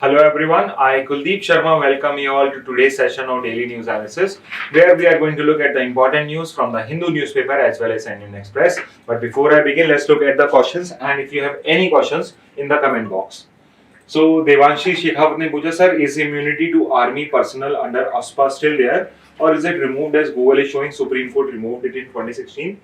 Hello everyone, I Kuldeep Sharma welcome you all to today's session of Daily News Analysis where we are going to look at the important news from the Hindu newspaper as well as Indian Express. But before I begin, let's look at the questions and if you have any questions in the comment box. So Devanshi Shekhawat ne pucha, sir, is immunity to army personnel under ASPA still there or is it removed as Google is showing Supreme Court removed it in 2016?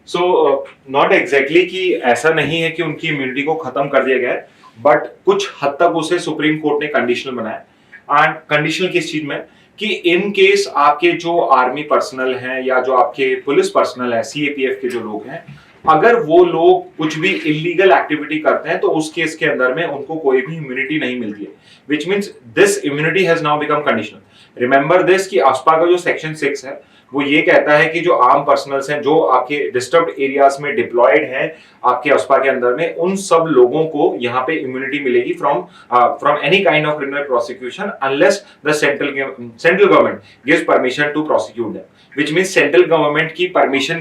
So not exactly कि ऐसा नहीं है कि उनकी immunity को खत्म कर दिया गया है, बट कुछ हद तक उसे सुप्रीम कोर्ट ने कंडीशनल बनाया। एंड कंडीशनल किस चीज में कि इन केस आपके जो आर्मी पर्सनल हैं या जो आपके पुलिस पर्सनल है, सीएपीएफ के जो लोग हैं, अगर वो लोग कुछ भी इलीगल एक्टिविटी करते हैं तो उस केस के अंदर में उनको कोई भी इम्यूनिटी नहीं मिलती है, which means this immunity has now become conditional. Remember this कि आस्पा का जो सेक्शन 6 है वो ये कहता है कि जो आर्म पर्सनल्स हैं जो आपके डिस्टर्ब्ड एरियाज में डिप्लॉयड हैं आपके अस्पा के अंदर में, उन सब लोगों को यहाँ पे इम्यूनिटी मिलेगी from any kind of criminal prosecution unless the central government gives permission to prosecute them, which means central government की परमिशन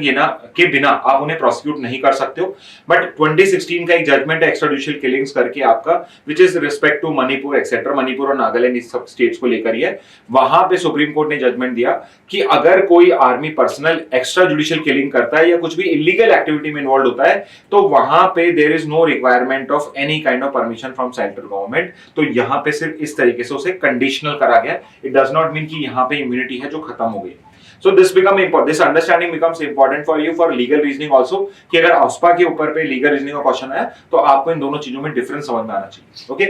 के बिना आप उन्हें प्रोसिक्यूट नहीं कर सकते हो। बट 2016 का एक जजमेंट है एक्स्ट्राजुडिशियल किलिंग्स करके आपका, which is respect to Manipur etcetera, Manipur और नागालैंड इस सब स्टेट्स को लेकर ही है। वहां पे सुप्रीम कोर्ट ने जजमेंट दिया कि अगर कोई army personnel extra judicial killing करता है या कुछ भी इलीगल एक्टिविटी में इन्वॉल्व होता है तो वहां पे there is no requirement of any kind of permission from central government. तो यहां पे सिर्फ इस तरीके से उसे कंडीशनल करा गया। इट डज नॉट मीन कि यहां पे इम्यूनिटी है जो खत्म हो गई। So this understanding becomes important for you for legal reasoning also कि अगर ऑस्पा के ऊपर पे लीगल रीजनिंग का क्वेश्चन है तो आपको इन दोनों चीजों में डिफरेंस समझ में आना चाहिए। ओके,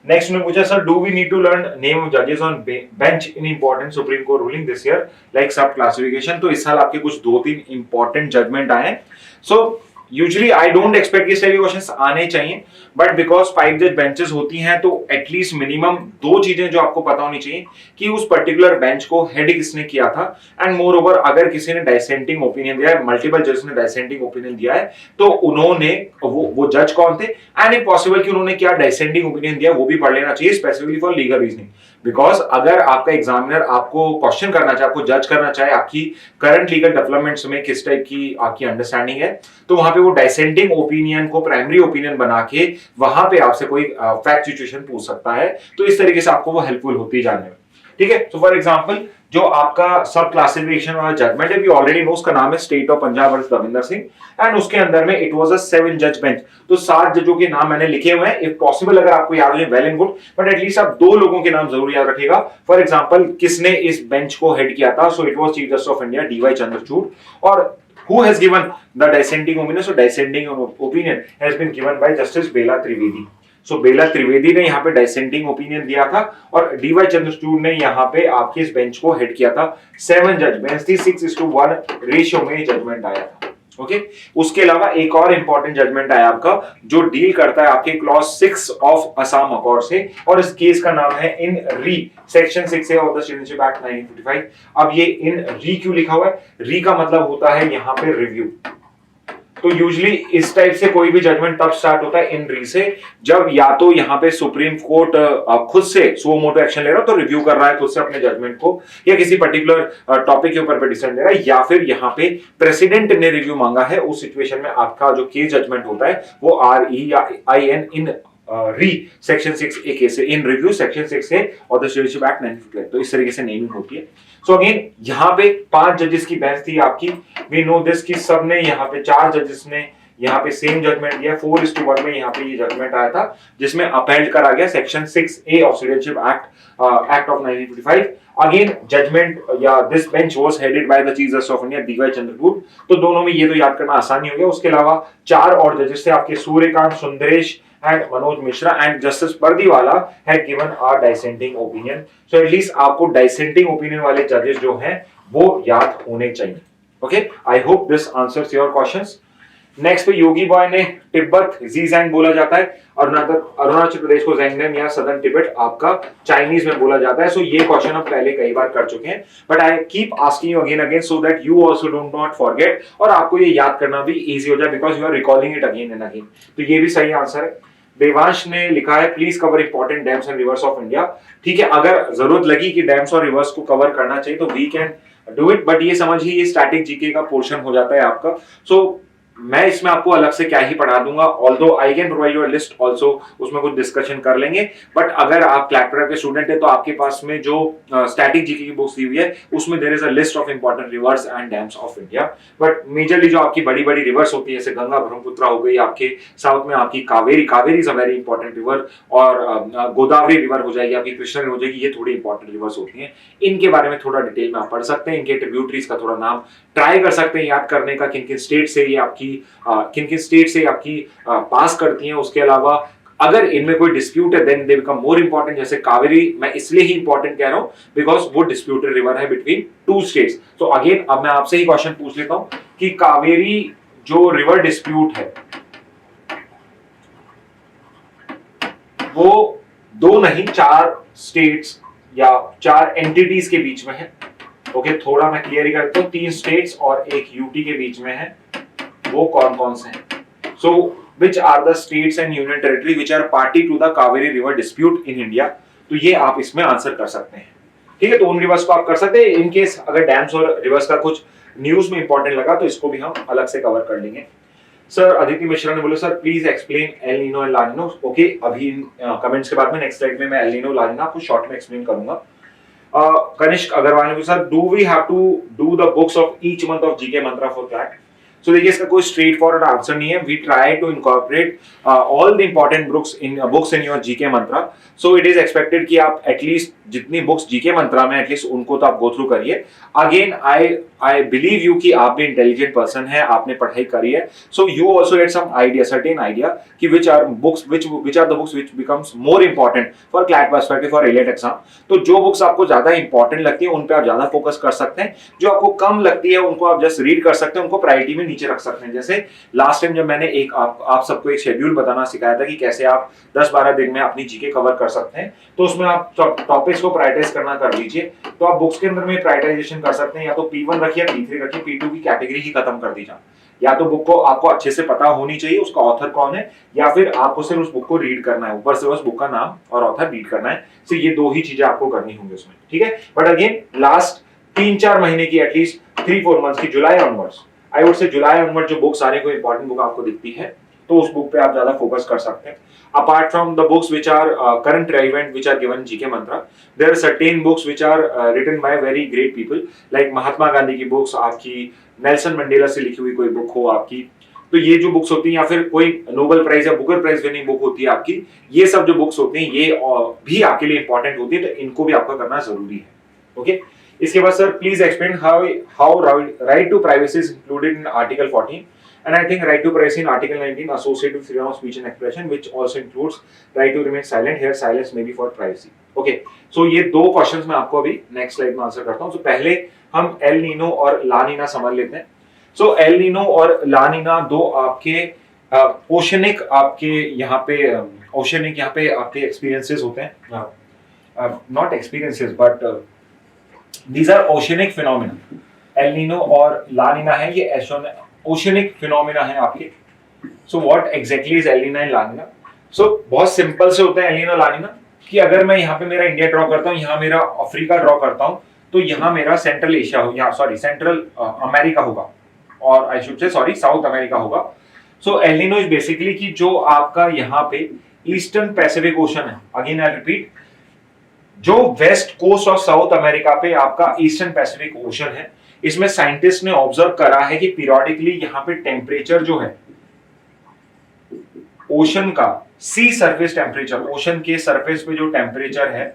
नेक्स्ट में पूछा, sir do we need to learn name of जजेस on bench in important supreme court ruling this year like sub classification. तो इस साल आपके कुछ 2-3 इंपॉर्टेंट जजमेंट आए हैं। So usually I don't expect कि सभी क्वेश्चंस आने चाहिए, बट बिकॉज 5 जज बेंचेस होती हैं तो एटलीस्ट मिनिमम 2 चीजें जो आपको पता होनी चाहिए कि उस पर्टिकुलर बेंच को हेड किसने किया था, एंड मोर ओवर अगर किसी ने डाइसेंटिंग ओपिनियन दिया है, मल्टीपल जज ने डाइसेंटिंग ओपिनियन दिया है तो उन्होंने वो जज कौन थे, एंड इफ पॉसिबल कि उन्होंने क्या डाइसेंटिंग ओपिनियन दिया वो भी पढ़ लेना चाहिए specifically for legal reasoning. Because अगर आपका एग्जामिनर आपको क्वेश्चन करना चाहे, आपको जज करना चाहे आपकी करंट लीगल डेवलपमेंट्स में किस टाइप की आपकी अंडरस्टैंडिंग है, तो वहां पे वो डाइसेंटिंग ओपिनियन को प्राइमरी ओपिनियन बना के वहां पे आपसे कोई फैक्ट सिचुएशन पूछ सकता है। तो इस तरीके से आपको वो हेल्पफुल होती है जानने में। ठीक है, सो फॉर एग्जांपल जो आपका सब क्लासिफिकेशन वाला जजमेंट है, वी ऑलरेडी नो, उसका नाम है state of Punjab versus Davinder Singh, and उसके अंदर में इट वाज अ 7 जज बेंच। तो 7 जजों के नाम मैंने लिखे हुए हैं। इफ पॉसिबल अगर आपको याद हो जाए well and good, but at least आप 2 लोगों के नाम जरूर याद रखिएगा। फॉर एग्जांपल किसने इस बेंच को हेड किया था, so it was chief justice of India D Y Chandrachud, और who has given the dissenting opinion? So dissenting opinion has been given by Justice Bela Trivedi. So बेला त्रिवेदी ने यहाँ पे डाइसेंटिंग ओपिनियन दिया था और डीवाई चंद्रचूड़ ने यहाँ पे आपके इस बेंच को हेड किया था। 7 जज बेंच थी, 6:1 रेशियो में जजमेंट आया था। ओके, उसके अलावा एक और इंपॉर्टेंट जजमेंट आया आपका जो डील करता है आपके क्लॉज 6 ऑफ असम अकॉर्ड से, और इस केस का नाम है इन री, section 6A of the citizenship act 1955। अब ये इन री क्यों लिखा हुआ है? री का मतलब होता है यहाँ पे रिव्यू। तो यूजुअली इस टाइप से कोई भी जजमेंट तब स्टार्ट होता है इन री से जब या तो यहाँ पे सुप्रीम कोर्ट खुद से सुओ मोटो एक्शन ले रहा है, तो रिव्यू कर रहा है खुद से अपने जजमेंट को, या किसी पर्टिकुलर टॉपिक के ऊपर डिसीजन ले रहा है, या फिर यहाँ पे प्रेसिडेंट ने रिव्यू मांगा है। उस सिचुएशन में आपका जो केस जजमेंट होता है वो RE या IN इन री सेक्शन 6A के से, इन रिव्यू सेक्शन 6A और द सिटीजनशिप एक्ट 1955। तो इस तरीके से नेमिंग होती है। सो अगेन यहाँ पे 5 जजेस की बेंच थी आपकी। वी नो दिस कि सब ने यहाँ पे 4 जजेस ने यहाँ पे सेम जजमेंट दिया। 4:1 में यहाँ पे ये जजमेंट आया था जिसमें अपहेल्ड करा गया section 6A of citizenship act of 1955। Again judgement या this bench was headed by the chief justice of India D Y Chandrachud. तो दोनों में ये तो याद करना आसानी हो गया। उसके अलावा 4 और जजेस थे आपके, Suryakant, Sundaresh and Manoj Mishra and Justice Pardiwala had given a dissenting opinion. So at least आपको dissenting opinion वाले judges जो हैं वो याद होने चाहिए। Okay, I hope this answers your questions. Next पे योगी बॉय ने तिब्बत जीजैंग बोला जाता है, अरुणाचल प्रदेश को जैंगनम या सदर्न तिब्बत आपका चाइनीज में बोला जाता है। सो ये क्वेश्चन हम पहले कई बार कर चुके हैं, but I keep asking you again again so that you also don't not forget, और आपको ये याद करना भी इजी हो जाए because you are recalling it again and again. तो ये भी सही आंसर है। देवांश ने लिखा है please cover important dams and reverse of India. ठीक है, अगर जरूरत लगी कि डैम्स और रिवर्स को कवर करना चाहिए तो we can do it, but ये समझिए ये स्टैटिक जीके का पोर्शन हो जाता है आपका। सो मैं इसमें आपको अलग से क्या ही पढ़ा दूंगा, although I can provide your list also, उसमें कुछ डिस्कशन कर लेंगे। बट अगर आप क्लैट प्रेप के स्टूडेंट है तो आपके पास में जो स्टैटिक जीके की बुक्स दी हुई है उसमें there is a list of important rivers and dams of India. But majorly जो आपकी बड़ी बड़ी रिवर्स होती है, जैसे गंगा ब्रह्मपुत्र हो गई, आपके साउथ में आपकी Kaveri, Kaveri is a very important river, और गोदावरी रिवर हो जाएगी, आपकी कृष्णा रिवर हो जाएगी, ये थोड़ी इंपॉर्टेंट रिवर्स होती हैं। इनके बारे में थोड़ा डिटेल में आप पढ़ सकते हैं, इनके ट्रिब्यूटरीज का थोड़ा नाम ट्राई कर सकते हैं याद करने का, किन किन स्टेट से ये आपकी किन किन स्टेट से आपकी पास करती हैं। उसके अलावा अगर इनमें कोई डिस्प्यूट है then they become more important. जैसे कावेरी मैं इसलिए ही इंपॉर्टेंट कह रहा हूं बिकॉज वो डिस्प्यूटेड रिवर है बिटवीन टू स्टेट्स। तो अगेन अब मैं आपसे ही क्वेश्चन पूछ लेता हूं कि कावेरी जो रिवर डिस्प्यूट है वो दो नहीं, चार स्टेट्स या चार एंटिटीज के बीच में है। ओके, थोड़ा मैं क्लियर ही करता हूं, 3 स्टेट्स और एक यूटी के बीच में है। वो कौन कौन से हैं? So which are the states and union territory which are party to the Kaveri river dispute in India? तो ये आप इसमें आंसर कर सकते हैं। ठीक है, तो उन रिवर्स को आप कर सकते हैं। इन केस अगर डैम्स और रिवर्स का कुछ न्यूज में इंपॉर्टेंट लगा तो इसको भी हम अलग से कवर कर लेंगे। सर अदिति मिश्रा ने बोला sir please explain El Nino and La Nino. Okay, अभी कमेंट्स के बाद में नेक्स्ट स्लाइड में मैं एल नीनो ला नीनो आपको शॉर्ट में एक्सप्लेन करूंगा। कनिष्क अग्रवाल ने पूछा do we have to do the books of each month of GK mantra for that? So देखिए इसका कोई स्ट्रेट फॉरवर्ड आंसर नहीं है। We try to incorporate all the important books in your GK Mantra. So it is expected कि आप at least जितनी books GK मंत्रा में at least उनको तो आप गो थ्रू करिए। अगेन आई बिलीव यू कि आप भी इंटेलिजेंट पर्सन है, आपने पढ़ाई करी है, so you also get some idea, certain idea कि which are the books which becomes more important for CLAT perspective for elite exam. तो जो बुक्स आपको ज्यादा इंपॉर्टेंट लगती है उन पे आप ज्यादा फोकस कर सकते हैं, जो आपको कम लगती है उनको आप जस्ट रीड कर सकते हैं, उनको प्रायोरिटी में नीचे रख सकते हैं। जैसे लास्ट टाइम जब मैंने आप सबको एक शेड्यूल बताना सिखाया था कि कैसे आप 10-12 दिन में अपनी जीके कवर कर सकते हैं, तो उसमें आप टॉपिक्स को प्रायोरिटाइज करना कर लीजिए। तो आप बुक्स के अंदर में प्रायोरिटाइजेशन कर सकते हैं, या तो P1 रखिए, P3 रखिए, P2 की कैटेगरी ही खत्म कर दीजिए। या तो बुक को आपको अच्छे से पता होनी चाहिए उसका ऑथर कौन है, या फिर आपको सिर्फ उस बुक को रीड करना है, ऊपर से बस बुक का नाम और ऑथर रीड करना है। तो ये दो ही चीजें आपको करनी होंगी उसमें, ठीक है। बट अगेन लास्ट 3-4 महीने की एटलीस्ट 3-4 मंथ्स की, जुलाई onwards, I would say July onward जो बुक सारे कोई इंपॉर्टेंट बुक आपको दिखती है तो उस बुक पे आप ज्यादा फोकस कर सकते हैं। Apart from the books which are current relevant, which are given GK mantra, there are certain books which are written by very great people, like Mahatma Gandhi की बुक्स, आपकी नेल्सन मंडेला से लिखी हुई कोई बुक हो आपकी, तो ये जो बुक्स होती हैं, या फिर कोई नोबेल प्राइज या बुकर प्राइज विनिंग बुक होती है आपकी, ये सब जो बुक्स होती हैं ये भी आपके लिए इंपॉर्टेंट होती है, तो इनको भी आपका करना जरूरी है। ओके, इसके बाद sir please explain how right to privacy is included in article 14 and I think right to privacy in article 19 associated with freedom of speech and expression which also includes right to remain silent. Here silence may be for privacy. Okay, so ये दो questions मैं आपको अभी next slide में answer करता हूँ। तो पहले हम एल नीनो और ला नीना समझ लेते हैं। सो एल नीनो और ला नीना दो आपके ओशनिक आपके यहाँ पे ओशनिक यहाँ पे आपके एक्सपीरियंसेस होते हैं, not experiences but these are oceanic phenomena. El Nino और ला नीना है ये ओशनिक फिनोमिना है आपके। So what exactly is El Nina and La Nina? सो बहुत सिंपल से होता है एल नीना ला नीना कि अगर मैं यहाँ पे मेरा इंडिया ड्रॉ करता हूँ, यहाँ मेरा अफ्रीका ड्रॉ करता हूँ, तो यहाँ मेरा सेंट्रल एशिया हो, यहाँ सॉरी सेंट्रल अमेरिका होगा, और I should say sorry South America होगा। So El Nino is basically कि जो आपका यहाँ पे ईस्टर्न पैसिफिक ओशन है, अगेन आई रिपीट, जो west coast of South America पे आपका ईस्टर्न पैसिफिक ओशन है, इसमें साइंटिस्ट ने ऑब्जर्व करा है कि पीरियोडिकली यहाँ पे टेम्परेचर जो है ओशन का, सी सरफेस टेम्परेचर, ओशन के सरफेस पे जो टेम्परेचर है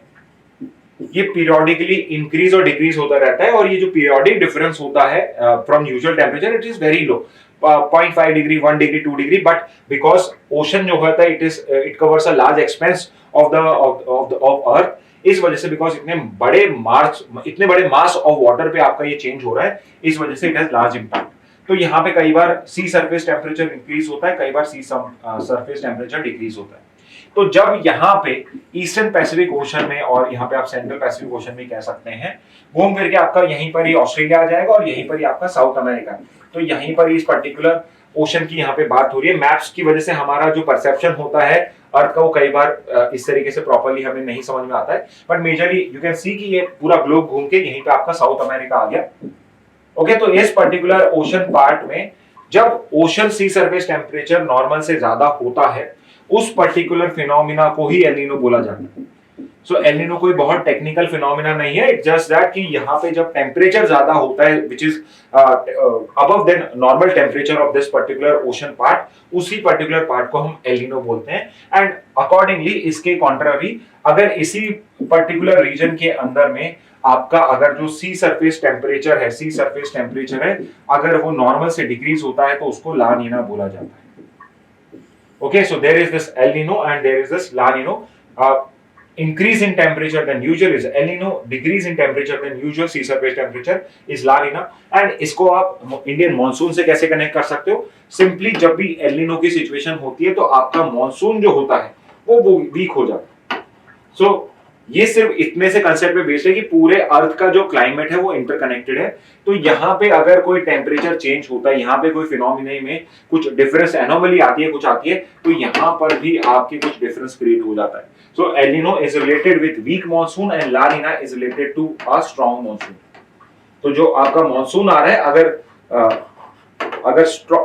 ये पीरियोडिकली इंक्रीज और डिक्रीज होता रहता है, और ये जो पीरियोडिक डिफरेंस होता है from usual temperature it is very low, 0.5 degree, 1 degree, 2 degree, but because ocean जो होता है it covers a large expense of earth, इस वजह से बिकॉज इतने बड़े मास ऑफ वाटर पे आपका ये चेंज हो रहा है, इस वजह से इट हैज लार्ज इंपैक्ट। तो यहाँ पे कई बार सी सरफेस टेम्परेचर इंक्रीज होता है, कई बार सी सरफेस टेम्परेचर डिक्रीज होता है। तो जब यहाँ पे ईस्टर्न पैसिफिक ओशन में, और यहाँ पे आप सेंट्रल पैसिफिक ओशन में कह सकते हैं, घूम फिर के आपका यहीं पर ही ऑस्ट्रेलिया आ जाएगा और यहीं पर ही आपका साउथ अमेरिका। तो यहीं पर इस पर्टिकुलर ओशन की यहाँ पे बात हो रही है। मैप्स की वजह से हमारा जो परसेप्शन होता है अर्थ का, वो कई बार इस तरीके से प्रॉपर्ली हमें नहीं समझ में आता है, but majorly you can see कि ये पूरा ग्लोब घूम के यहीं पे आपका साउथ अमेरिका आ गया। ओके, तो इस पर्टिकुलर ओशन पार्ट में जब ओशन सी सरफेस टेम्परेचर नॉर्मल से ज्यादा होता है, उस पर्टिकुलर फिनोमिना को ही एल नीनो बोला जाता है। सो एल नीनो कोई बहुत टेक्निकल फिनोमिना नहीं है, इट्स जस्ट दैट कि यहाँ पे जब टेम्परेचर ज्यादा होता है which is above then normal temperature of this particular ocean part, उसी पर्टिकुलर पार्ट को हम एल नीनो बोलते हैं। एंड अकॉर्डिंगली इसके कॉन्ट्ररी, अगर इसी पर्टिकुलर रीजन के अंदर में आपका अगर जो सी सरफेस टेम्परेचर है, अगर वो नॉर्मल से डिक्रीज होता है तो उसको ला नीना बोला जाता है। Okay, so there is this El Nino and there is this La Nino. Increase in temperature than usual is El Nino, decrease in temperature than usual sea surface temperature is La Nina. And इसको आप Indian monsoon से कैसे connect कर सकते हो? Simply जब भी El Nino की सिचुएशन होती है तो आपका मॉनसून जो होता है वो वीक हो जाता है। सो ये सिर्फ इतने से कंसेप्ट पे बेस्ड है कि पूरे अर्थ का जो क्लाइमेट है वो इंटरकनेक्टेड है। तो यहाँ पे अगर कोई टेम्परेचर चेंज होता है, यहाँ पे कोई फिनोमिना में कुछ डिफरेंस एनोमली आती है, कुछ आती है, तो यहाँ पर भी आपके कुछ डिफरेंस क्रिएट हो जाता है। So El Nino is related with weak monsoon and La Nina is related to a strong monsoon. तो जो आपका मॉनसून आ रहा है,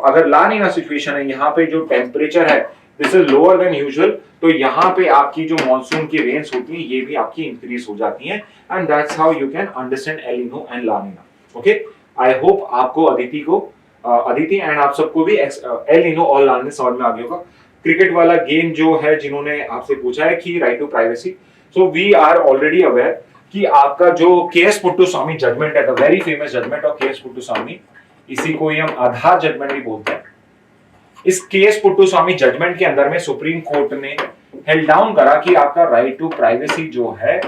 अगर ला नीना सिचुएशन है, यहाँ पे जो टेम्परेचर है this is lower than usual, तो यहाँ पे आपकी जो मॉनसून की रेंज होती है ये भी आपकी इंक्रीज हो जाती है। And that's how you can understand El Nino and La Nina. Okay, I hope आपको अदिति एंड आप सबको भी एल नीनो और ला नीना समझ में आ गया होगा। क्रिकेट वाला गेम जो है, जिन्होंने आपसे पूछा है कि right to privacy, so we are already aware कि आपका जो के.एस. पुट्टुस्वामी जजमेंट है, the very famous judgment of K S. Puttaswamy, इसी को ही हम आधार जजमेंट भी बोलते हैं। इस के.एस. पुट्टुस्वामी जजमेंट के अंदर में सुप्रीम कोर्ट ने हेल्ड डाउन करा कि आपका राइट टू प्राइवेसी जो है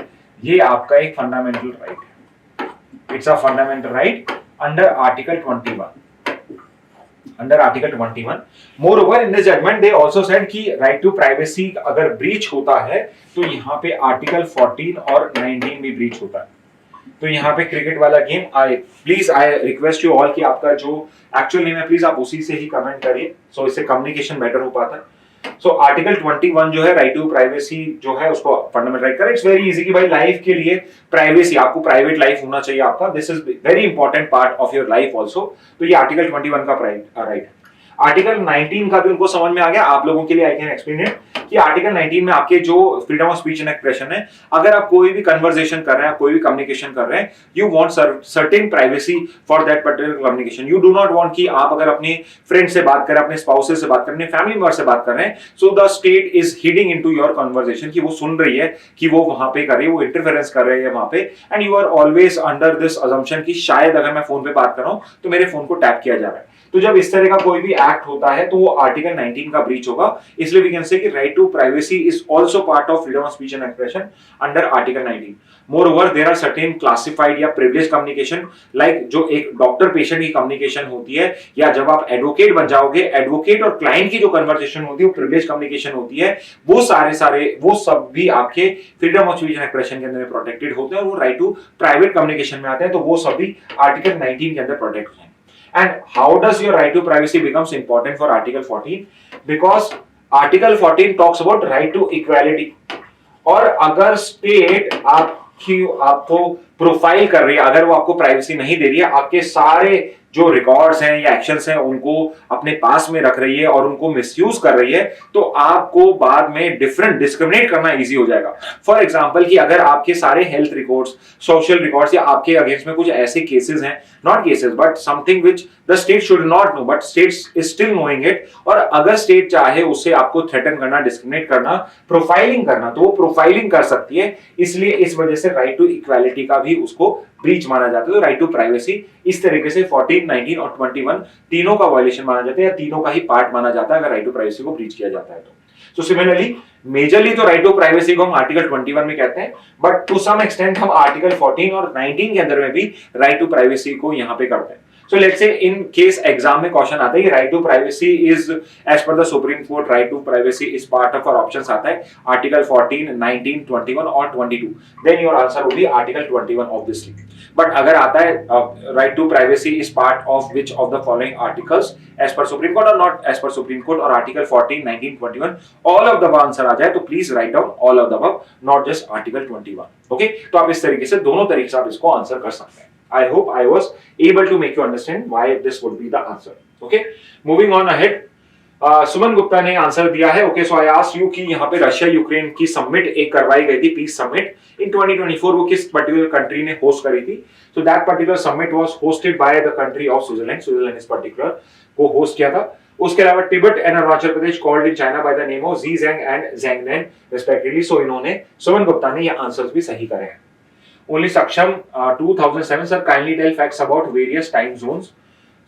ये आपका एक फंडामेंटल राइट है। It's a fundamental right under article 21। Moreover in this judgment they also said कि राइट टू प्राइवेसी अगर ब्रीच होता है तो यहाँ पे आर्टिकल 14 और 19 भी ब्रीच होता है। तो यहाँ पे क्रिकेट वाला game, I request you all कि आपका जो एक्चुअल नेम है प्लीज आप उसी से ही कमेंट करिए, सो इससे कम्युनिकेशन बेटर हो पाता है। सो आर्टिकल 21 जो है राइट टू प्राइवेसी जो है उसको फंडामेंटल राइट करें। इट्स वेरी इजी कि भाई लाइफ के लिए प्राइवेसी, आपको प्राइवेट लाइफ होना चाहिए आपका, this is very important part of your life also. तो ये आर्टिकल 21 का राइट है। आर्टिकल 19 का भी उनको समझ में आ गया, आप लोगों के लिए आई कैन एक्सप्लेन इट कि आर्टिकल 19 में आपके जो freedom of speech and expression है, अगर आप कोई भी कन्वर्सेशन कर रहे हैं, कोई भी कम्युनिकेशन कर रहे हैं, you want certain privacy for that particular communication. You do not want कि आप अगर अपने फ्रेंड से बात करें, अपने स्पाउसेस से बात करें, अपने फैमिली मेंबर से बात कर रहे हैं, so the state is heading into your conversation, कि वो सुन रही है, कि वो वहां पे कर रही है, वो इंटरफेरेंस कर रही है वहां पे, and you are always under this assumption कि शायद अगर मैं फोन पे बात कर रहा हूं तो मेरे फोन को टैप किया जा रहा है। तो जब इस तरह का कोई भी एक्ट होता है तो वो आर्टिकल 19 का ब्रीच होगा। इसलिए वी कैन से कि right to privacy is also part of freedom of speech and expression under article 19। Moreover there are certain classified या प्रिविलेज कम्युनिकेशन, लाइक जो एक डॉक्टर पेशेंट की कम्युनिकेशन होती है, या जब आप एडवोकेट बन जाओगे, एडवोकेट और क्लाइंट की जो कन्वर्सेशन होती है वो प्रिविलेज कम्युनिकेशन होती है। वो वो सब भी आपके freedom of speech and expression के अंदर प्रोटेक्टेड होते हैं, और वो राइट टू प्राइवेट कम्युनिकेशन में आते हैं, तो वो सभी आर्टिकल 19 के अंदर प्रोटेक्ट होते हैं। And how does your right to privacy becomes important for Article 14? Because Article 14 talks about right to equality. और अगर स्टेट आपको प्रोफाइल कर रही है, अगर वो आपको प्राइवेसी नहीं दे रही है, आपके सारे जो रिकॉर्ड्स हैं या एक्शंस हैं उनको अपने पास में रख रही है और उनको मिसयूज कर रही है, तो आपको बाद में डिस्क्रिमिनेट करना इजी हो जाएगा। फॉर एग्जांपल कि अगर आपके सारे हेल्थ रिकॉर्ड्स, सोशल रिकॉर्ड्स, या आपके अगेंस्ट में कुछ ऐसे केसेस हैं, not cases but something which the state should not know but state is still knowing it, और अगर स्टेट चाहे उससे आपको थ्रेटन करना, डिस्क्रिमिनेट करना, प्रोफाइलिंग करना, तो वो प्रोफाइलिंग कर सकती है। इसलिए इस वजह से राइट टू इक्वालिटी का भी उसको ब्रीच माना जाता है। तो राइट टू प्राइवेसी इस तरीके से 14, 19 और 21 तीनों का वायलेशन माना जाता है, या तीनों का ही पार्ट माना जाता है अगर राइट टू प्राइवेसी को ब्रीच किया जाता है तो। सो सिमिलरली मेजरली तो राइट टू प्राइवेसी को हम आर्टिकल 21 में कहते हैं, बट टू सम एक्सटेंट हम आर्टिकल 14 और 19 के अंदर में भी राइट टू प्राइवेसी को यहाँ पे करते हैं। So let's say in case exam में क्वेश्चन आता है कि right to privacy is as per the Supreme Court, right to privacy is part of our options आता है article 14, 19, 21 और 22, then your answer will be article 21 obviously. But अगर आता है right to privacy is part of which of the following articles as per Supreme Court or not as per Supreme Court, और article 14, 19, 21 all of the above answer आ जाए तो please write down all of the above, not just article 21. Okay, तो आप इस तरीके से दोनों तरीके से आप इसको आंसर कर सकते हैं। I hope I was able to make you understand why this would be the answer. Okay, moving on ahead, Suman Gupta ने आंसर दिया है। Okay, so I asked you कि यहाँ पे रशिया यूक्रेन की समिट एक करवाई गई थी, पीस समिट इन 2024, वो किस पर्टिकुलर कंट्री ने होस्ट करी थी? So that particular summit was hosted by the country of Switzerland, Switzerland इस पर्टिकुलर को होस्ट किया था। उसके अलावा Tibet and Arunachal Pradesh called in China by the name of Xizang and Zangnan respectively. So इन्होंने, सुमन गुप्ता ने ये आंसर्स भी सही करे हैं। Only Saksham 2007 sir, kindly tell facts about various time zones.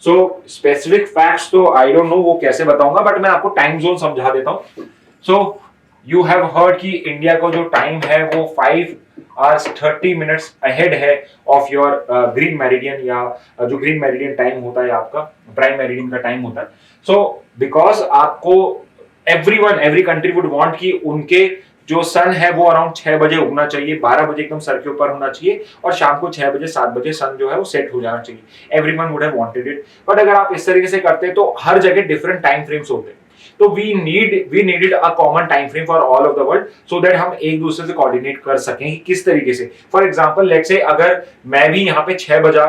So specific facts तो आई डोंट नो वो कैसे बताऊंगा, बट मैं आपको टाइम जोन समझा देता हूं। सो यू हैव हर्ड कि इंडिया का जो टाइम है वो 5 hours 30 minutes अहेड है ऑफ योर ग्रीन मेरिडियन, या जो ग्रीन मेरिडियन टाइम होता है आपका प्राइम मेरिडियन का टाइम होता है। सो बिकॉज आपको एवरी कंट्री वुड वांट कि उनके जो सन है वो अराउंड 6 बजे उगना चाहिए, 12 बजे एकदम सर के ऊपर होना चाहिए, और शाम को 6 बजे 7 बजे सन जो है वो सेट हो जाना चाहिए। Everyone would have wanted it, but अगर आप इस तरीके से करते तो हर जगह डिफरेंट टाइम फ्रेम्स होते हैं। तो we needed a common time frame for all of the world, so that हम एक दूसरे से कोऑर्डिनेट कर सकें कि किस तरीके से। फॉर एग्जांपल लेट्स से अगर मैं भी यहाँ पे 6 बजे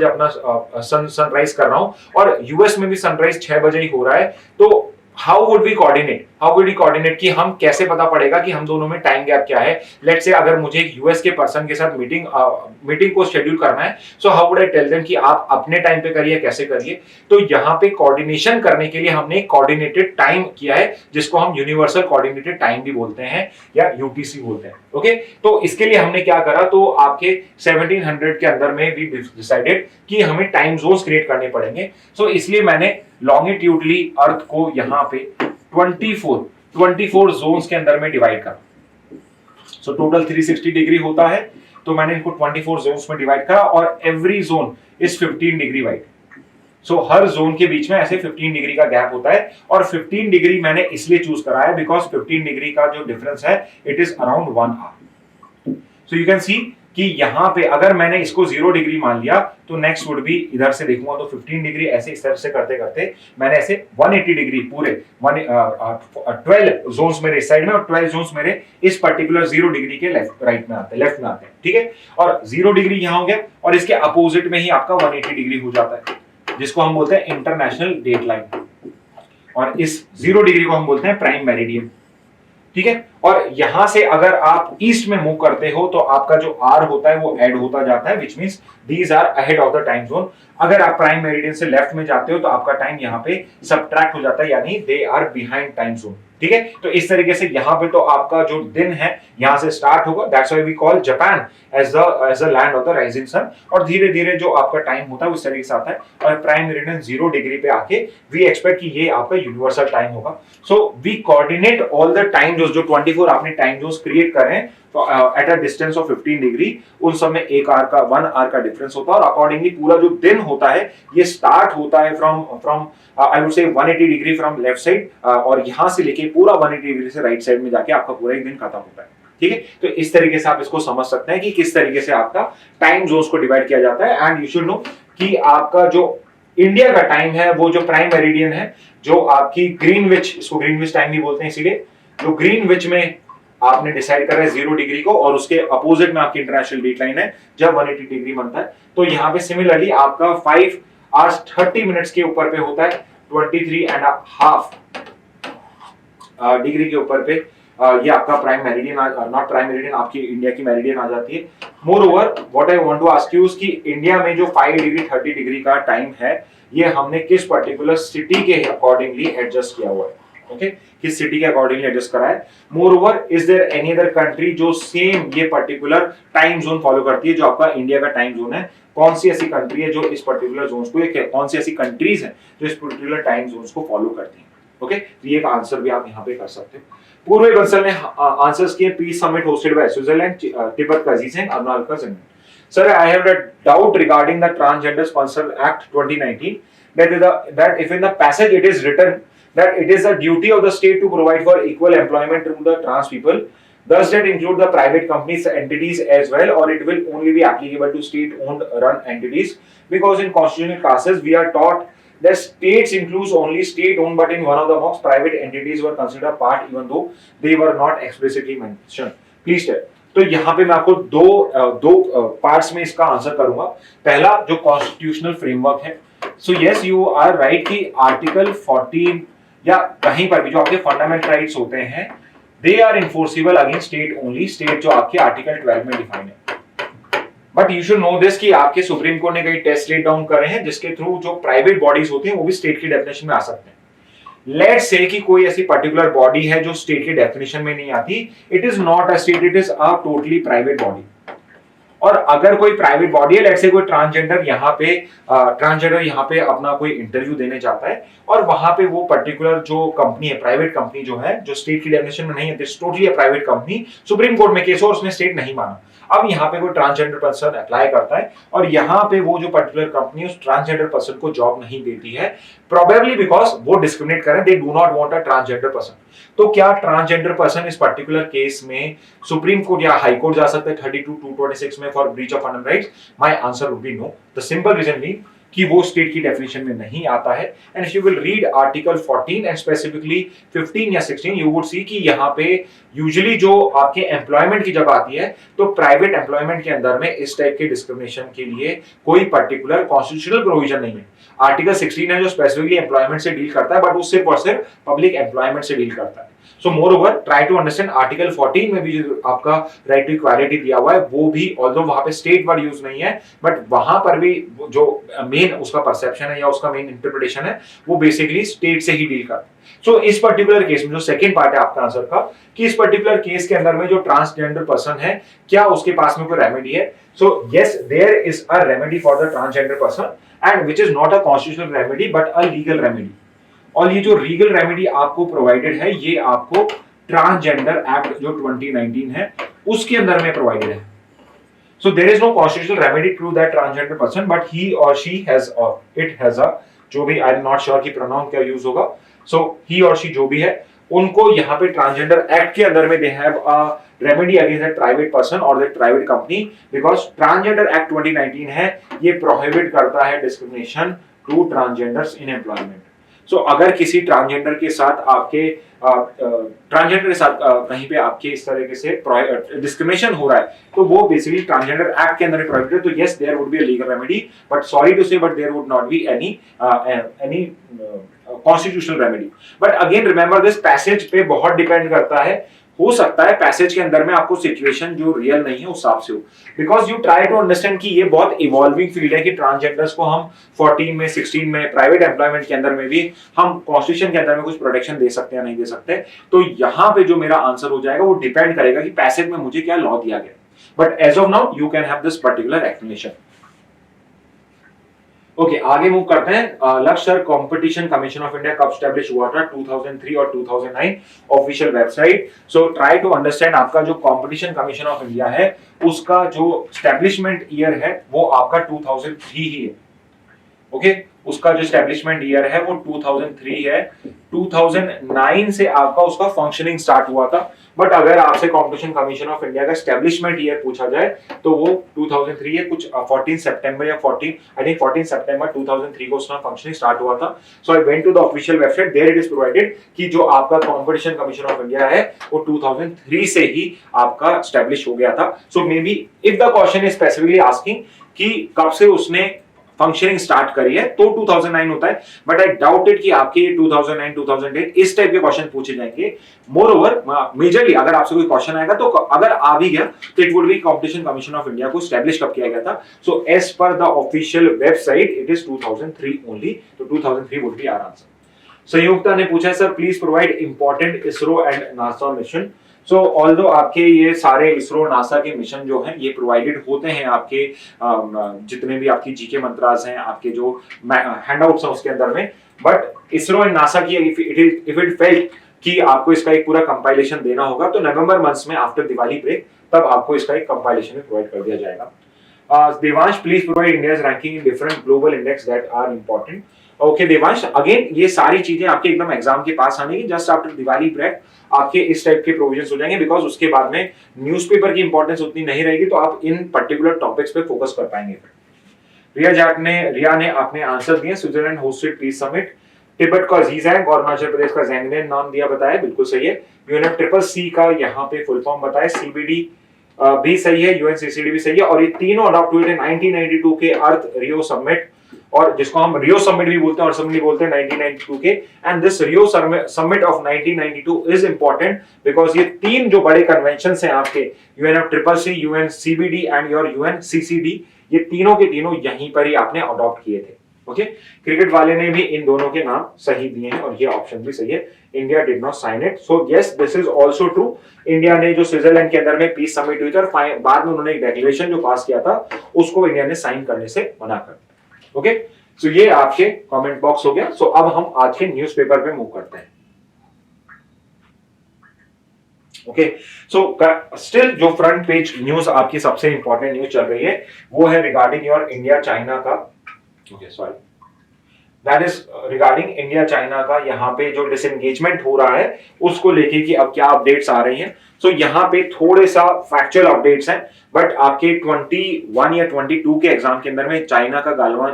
अपना सनराइज कर रहा हूँ और यूएस में भी सनराइज 6 बजे ही हो रहा है, तो हाउ वुड वी कोऑर्डिनेट कि हम कैसे पता पड़ेगा कि हम दोनों में टाइम गैप क्या है? लेट्स से अगर मुझे यूएस के पर्सन के साथ मीटिंग को शेड्यूल करना है, so how would I tell them कि आप अपने टाइम पे करिए, कैसे करिए? तो यहाँ पे कोऑर्डिनेशन करने के लिए हमने कोऑर्डिनेटेड टाइम किया है, जिसको हम यूनिवर्सल कोऑर्डिनेटेड टाइम भी बोलते हैं या यूटीसी बोलते हैं। ओके, तो इसके लिए हमने क्या करा, तो आपके 1700 के अंदर में भी डिसाइडेड कि हमें टाइम जोन्स क्रिएट करने पड़ेंगे। सो इसलिए मैंने लॉन्गिट्यूडली अर्थ को यहाँ पे 24 जोन्स के अंदर में डिवाइड करा। सो टोटल 360 डिग्री होता है, तो मैंने इनको 24 जोन्स में डिवाइड करा, और every zone is 15 degree wide. So her zone के बीच में ऐसे 15 डिग्री का गैप होता है, और 15 डिग्री मैंने इसलिए चूज करा है बिकॉज 15 डिग्री का जो डिफरेंस है it is around 1 hour. So you can see कि यहाँ पे अगर मैंने इसको 0 डिग्री मान लिया, तो नेक्स्ट वुड बी, इधर से देखूंगा तो 15 डिग्री, ऐसे इस तरह से करते करते मैंने ऐसे 180 डिग्री पूरे 12 जोन्स मेरे इस साइड में और 12 जोन्स मेरे इस पर्टिकुलर 0 डिग्री के लेफ्ट में आते हैं, ठीक है। और 0 डिग्री यहाँ हो गया, और इसके अपोजिट में ही आपका 180 डिग्री हो जाता है, जिसको हम बोलते हैं इंटरनेशनल डेट लाइन, और इस 0 डिग्री को हम बोलते हैं प्राइम मेरिडियन, ठीक है। और यहां से अगर आप ईस्ट में मूव करते हो तो आपका जो आर होता है वो ऐड होता जाता है, which means these are ahead of the time zone. अगर आप प्राइम मेरिडियन से लेफ्ट में जाते हो तो आपका टाइम यहाँ पे सबट्रैक्ट हो जाता है, यानी they are behind time zone, ठीक है। तो इस तरीके से यहाँ पे तो आपका जो दिन है यहाँ से स्टार्ट होगा, that's why we call Japan as the land of the rising sun, और धीरे धीरे जो आपका टाइम होता है उस तरीके से आता है, और प्राइम मेरिडियन 0 डिग्री पे आके वी एक्सपेक्ट कि ये आपका यूनिवर्सल टाइम होगा। So we coordinate all the time जो 24 आपने टाइम जोन्स क्रिएट कर रहे हैं at a distance of 15 degree, उन सब में 1 आवर का डिफरेंस होता है, और अकॉर्डिंगली पूरा जो दिन होता है ये स्टार्ट होता है from I would say 180 degree from left side, और यहां से लेके पूरा 180 डिग्री से राइट साइड में जाके आपका पूरा एक दिन खत्म होता है, ठीक है। तो इस तरीके से आप इसको समझ सकते हैं कि किस तरीके से आपका टाइम जोन्स को डिवाइड किया जाता है। एंड यू शुड नो कि आपका जो इंडिया का टाइम है वो जो प्राइम मेरिडियन है, जो आपकी ग्रीनविच, इसको ग्रीनविच टाइम भी बोलते हैं, इसीलिए जो ग्रीनविच में आपने डिसाइड करा है 0 डिग्री को, और उसके अपोजिट में आपकी इंटरनेशनल डेट लाइन है जब 180 डिग्री बनता है, तो यहाँ पे सिमिलरली आपका 5 hours 30 minutes के ऊपर पे होता है 23.5 डिग्री के ऊपर पे ये आपका prime meridian, not prime meridian, आपकी इंडिया की मेरिडियन आ जाती है। More what I want to ask you कि इंडिया में जो 5 डिग्री 30 डिग्री का टाइम है ये हमने किस पर्टिकुलर सिटी के अकॉर्डिंगली एडजस्ट किया हुआ है, ओके, किस सिटी के अकॉर्डिंगली एडजस्ट करा है। More is there any other country जो सेम ये पर्टिकुलर टाइम जोन फॉलो करती है जो आपका इंडिया का टाइम जोन है? कौन सी ऐसी कंट्री है जो इस पर्टिकुलर जोन्स को, कौन सी ऐसी कंट्रीज हैं जो इस पर्टिकुलर टाइम जोन्स को फॉलो करती हैं? ओके, तो ये एक आंसर भी आप यहाँ पे कर सकते हो। पूर्व बंसल ने आंसर्स किए, peace summit hosted by Switzerland, Tibet का ज़ीज़ेंग, अरुणाचल का ज़ेंगनेन। Sir, I have a doubt regarding the Transgender Sponsor Act 2019 that if in the passage it is written that it is the duty of the state to provide for equal employment to the trans people, does that include the private companies entities as well, or it will only be applicable to state-owned run entities? Because in constitutional classes we are taught that states includes only state-owned, but in one of the mocks private entities were considered part even though they were not explicitly mentioned. Please tell. तो यहाँ पे मैं आपको दो parts में इसका answer करूंगा। पहला जो कॉन्स्टिट्यूशनल फ्रेमवर्क है so yes you are right कि आर्टिकल 14 या कहीं पर भी जो आपके फंडामेंटल राइट्स होते हैं they are enforceable against state only, state जो आपके आर्टिकल 12 में डिफाइन है। But you should know this कि आपके सुप्रीम कोर्ट ने कई टेस्ट लेट डाउन करे हैं जिसके थ्रू जो प्राइवेट बॉडीज होती हैं वो भी स्टेट की डेफिनेशन में आ सकते हैं। लेट्स से कि कोई ऐसी पर्टिकुलर बॉडी है जो स्टेट के डेफिनेशन में नहीं आती, it is not a state, it is a totally private body. और अगर कोई प्राइवेट बॉडी है, लेट्स से कोई ट्रांसजेंडर यहाँ पे अपना कोई इंटरव्यू देने जाता है और वहां पे वो पर्टिकुलर जो कंपनी है, प्राइवेट कंपनी जो है, जो स्टेट की डेफिनेशन में नहीं है, this totally a private company, supreme court में केस हो और उसने स्टेट नहीं माना। अब यहाँ पे कोई ट्रांसजेंडर पर्सन अप्लाई करता है और यहाँ पे वो जो पर्टिकुलर कंपनी उस ट्रांसजेंडर पर्सन को जॉब नहीं देती है, प्रोबेबली बिकॉज वो डिस्क्रिमिनेट करें, they do not want a transgender person. तो क्या ट्रांसजेंडर पर्सन इस पर्टिकुलर केस में सुप्रीम कोर्ट या हाई कोर्ट जा सकता है 32(2)(26) में for breach of fundamental rights? My answer would be no. The simple reason be कि वो स्टेट की डेफिनेशन में नहीं आता है। And if you will read article 14 and specifically 15 या 16, यू वुड सी कि यहाँ पे यूजुअली जो आपके एम्प्लॉयमेंट की जब आती है तो प्राइवेट एम्प्लॉयमेंट के अंदर में इस टाइप के डिस्क्रिमिनेशन के लिए कोई पर्टिकुलर कॉन्स्टिट्यूशनल प्रोविजन नहीं है। आर्टिकल 16 है जो स्पेसिफिकली एम्प्लॉयमेंट से डील करता है, बट वो सिर्फ और सिर्फ पब्लिक एम्प्लॉयमेंट से डील करता है। So moreover try to understand article 14 में भी जो आपका राइट टू इक्वालिटी दिया हुआ है वो भी, ऑल्दो वहां पे स्टेट वर्ड यूज नहीं है, बट वहां पर भी जो मेन उसका परसेप्शन है या उसका मेन इंटरप्रिटेशन है वो बेसिकली स्टेट से ही डील करता है। सो इस पर्टिकुलर केस में जो सेकंड पार्ट है आपका आंसर का कि इस पर्टिकुलर केस के अंदर में जो ट्रांसजेंडर पर्सन है क्या उसके पास में कोई रेमेडी है? So yes, there is a remedy for the transgender person and which is not a constitutional remedy but a legal remedy. और ये जो लीगल रेमेडी आपको प्रोवाइडेड है ये आपको ट्रांसजेंडर एक्ट जो 2019 है उसके अंदर में प्रोवाइडेड है। So there is no constitutional remedy to that transgender person, but he or she has or it has a, जो भी आई एम नॉट श्योर कि प्रोनाउन क्या यूज होगा, सो ही और शी जो भी है उनको यहाँ पे ट्रांसजेंडर एक्ट के अंदर में they have a remedy against that private person और that private company, because transgender act 2019 है ये प्रोहिबिट करता है discrimination to transgenders in employment. So अगर किसी ट्रांसजेंडर के साथ आपके ट्रांसजेंडर के साथ कहीं पे आपके इस तरीके से डिस्क्रिमिनेशन हो रहा है तो वो बेसिकली ट्रांसजेंडर एक्ट के अंदर प्रोहिबिटेड, तो yes there would be a legal remedy, but sorry to say but there would not be any constitutional remedy. But again remember this, passage पे बहुत डिपेंड करता है, हो सकता है पैसेज के अंदर में आपको सिचुएशन जो रियल नहीं है उस हिसाब से हो, because you try to understand कि ये बहुत इवॉल्विंग फील्ड है कि ट्रांसजेंडर्स को हम 14 में 16 में प्राइवेट एम्प्लॉयमेंट के अंदर में भी हम कॉन्स्टिट्यूशन के अंदर में कुछ प्रोटेक्शन दे सकते हैं नहीं दे सकते। तो यहाँ पे जो मेरा आंसर हो जाएगा वो डिपेंड करेगा कि पैसेज में मुझे क्या लॉ दिया गया, but as of now you can have this particular explanation. Okay, आगे मूव करते हैं। Lakshya sir, competition commission of India कब स्टैब्लिश हुआ था? 2003 और 2009, official website. So try to understand आपका जो कंपटीशन कमीशन ऑफ इंडिया है उसका जो स्टैब्लिशमेंट ईयर है वो आपका 2003 ही है। ओके, उसका जो स्टैब्लिशमेंट ईयर है वो 2003 है। 2009 से आपका उसका फंक्शनिंग स्टार्ट हुआ था, बट अगर आपसे कंपटीशन कमीशन ऑफ इंडिया का स्टैब्लिशमेंट ईयर पूछा जाए तो वो 2003 है, कुछ 14 सितंबर या 14 सितंबर 2003 को उसका फंक्शनिंग स्टार्ट हुआ था। So I went to the official website, there it is provided कि जो आपका कंपटीशन कमीशन ऑफ इंडिया है वो 2003 से ही आपका स्टैब्लिश हो गया था। So may be if the question is specifically asking कि कब से उसने फंक्शनिंग स्टार्ट करी है तो 2009 होता है, बट आई डाउट इट कि आपके 2009 2008 इस टाइप के क्वेश्चन पूछे जाएंगे। मोर ओवर मेजरली अगर आपसे कोई क्वेश्चन आएगा तो अगर आ भी गया तो it would be competition commission of India को स्टैब्लिश कब किया गया था। So as per the official website it is 2003 only, तो 2003 would be our answer. Sanyukta ने पूछा sir please provide important ISRO and NASA mission. So although आपके ये सारे इसरो नासा के मिशन जो हैं ये प्रोवाइडेड होते हैं आपके जितने भी आपकी जीके मंत्रास हैं, आपके जो हैंडआउट्स हैं उसके अंदर में, बट इसरो एंड नासा की इफ इट फेल्ट कि आपको इसका एक पूरा कंपाइलेशन देना होगा तो नवंबर मंथ्स में आफ्टर दिवाली ब्रेक तब आपको इसका एक कंपाइलेशन प्रोवाइड कर दिया जाएगा। Devansh please provide India's ranking in different global index that are important. Okay Devansh, again ये सारी चीजें आपके एकदम एग्जाम के पास आने की जस्ट आफ्टर दिवाली ब्रेक आपके इस टाइप के प्रोविजंस हो जाएंगे, बिकॉज उसके बाद में न्यूज़पेपर की इंपॉर्टेंस उतनी नहीं रहेगी तो आप इन पर्टिकुलर टॉपिक्स पे फोकस कर पाएंगे। रिया ने आपने आंसर दिए। Switzerland hosted peace summit, Tibet का जीजैंग और अरुणाचल प्रदेश का जैंगनेन नाम दिया बताया, बिल्कुल सही है। UNFCCC का यहाँ पे फुल फॉर्म बताया, CBD भी सही है, UNCCD भी सही है, और ये तीनों अडॉप्ट हुए थे 1992 के अर्थ रियो समिट और जिसको हम रियो समिट भी बोलते हैं और समिट बोलते हैं 1992 के। And this Rio summit of 1992 is important because ये तीन जो बड़े कन्वेंशन हैं आपके UNFCCC, UNCBD and your UNCCD, ये तीनों के तीनों यहीं पर ही आपने अडॉप्ट किए थे। ओके, क्रिकेट वाले ने भी इन दोनों के नाम सही दिए हैं और ये ऑप्शन भी सही है, India did not sign it. So yes, this is also true. India ने जो स्विट्जरलैंड के अंदर में पीस समिट हुई थी और बाद में उन्होंने एक डिक्लेरेशन जो पास किया था उसको इंडिया ने साइन करने से मना कर दिया। ओके, सो ये आपके कमेंट बॉक्स हो गया। सो अब हम आज के न्यूज़पेपर पे मूव करते हैं। ओके, सो स्टिल जो फ्रंट पेज न्यूज आपकी सबसे इंपॉर्टेंट न्यूज चल रही है वो है रिगार्डिंग योर इंडिया चाइना का, okay sorry, that is regarding India China का यहाँ पे जो डिसएंगेजमेंट हो रहा है उसको लेके कि अब क्या अपडेट्स आ रही हैं। सो यहाँ पे थोड़े सा फैक्चुअल अपडेट्स हैं, बट आपके 21 या 22 के एग्जाम के अंदर में चाइना का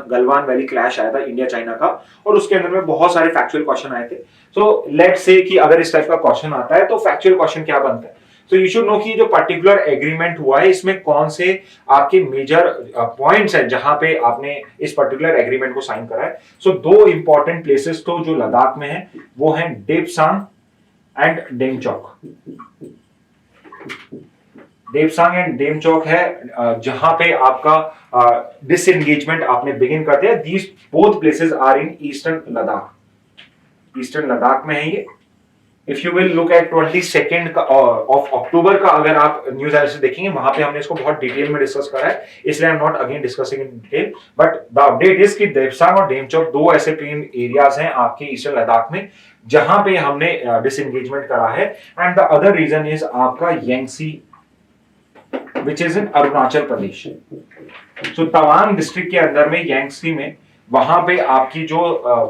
गलवान वैली क्लैश आया था इंडिया चाइना का, और उसके अंदर में बहुत सारे फैक्चुअल क्वेश्चन आए थे। सो लेट्स से कि अगर इस टाइप का क्वेश्चन आता है तो फैक्चुअल क्वेश्चन क्या बनता है। तो यू शुड नो कि जो पर्टिकुलर एग्रीमेंट हुआ है इसमें कौन से आपके मेजर पॉइंट्स हैं जहां पे आपने इस पर्टिकुलर एग्रीमेंट को साइन करा है। सो दो इंपॉर्टेंट प्लेसेस तो जो लद्दाख में है वो है डेपसांग एंड डेमचौक। डेपसांग एंड डेमचौक है जहां पे आपका डिसएंगेजमेंट आपने बिगिन कर दिया। These both places are in eastern Ladakh, eastern Ladakh में है ये। If you will look at 22 of October का अगर आप न्यूज एनालिसिस देखेंगे वहां पे हमने इसको बहुत डिटेल में डिस्कस करा है, इसलिए I am not again discussing in detail, but the update is कि देपसांग और डेमचौक दो ऐसे प्लेन एरियाज हैं आपके ईस्टर्न लद्दाख में जहां पे हमने डिसएंगेजमेंट करा है। And the other reason is आपका Yangtse which is in Arunachal Pradesh. So Tawang district के अंदर में यांगसी में वहां पे आपकी जो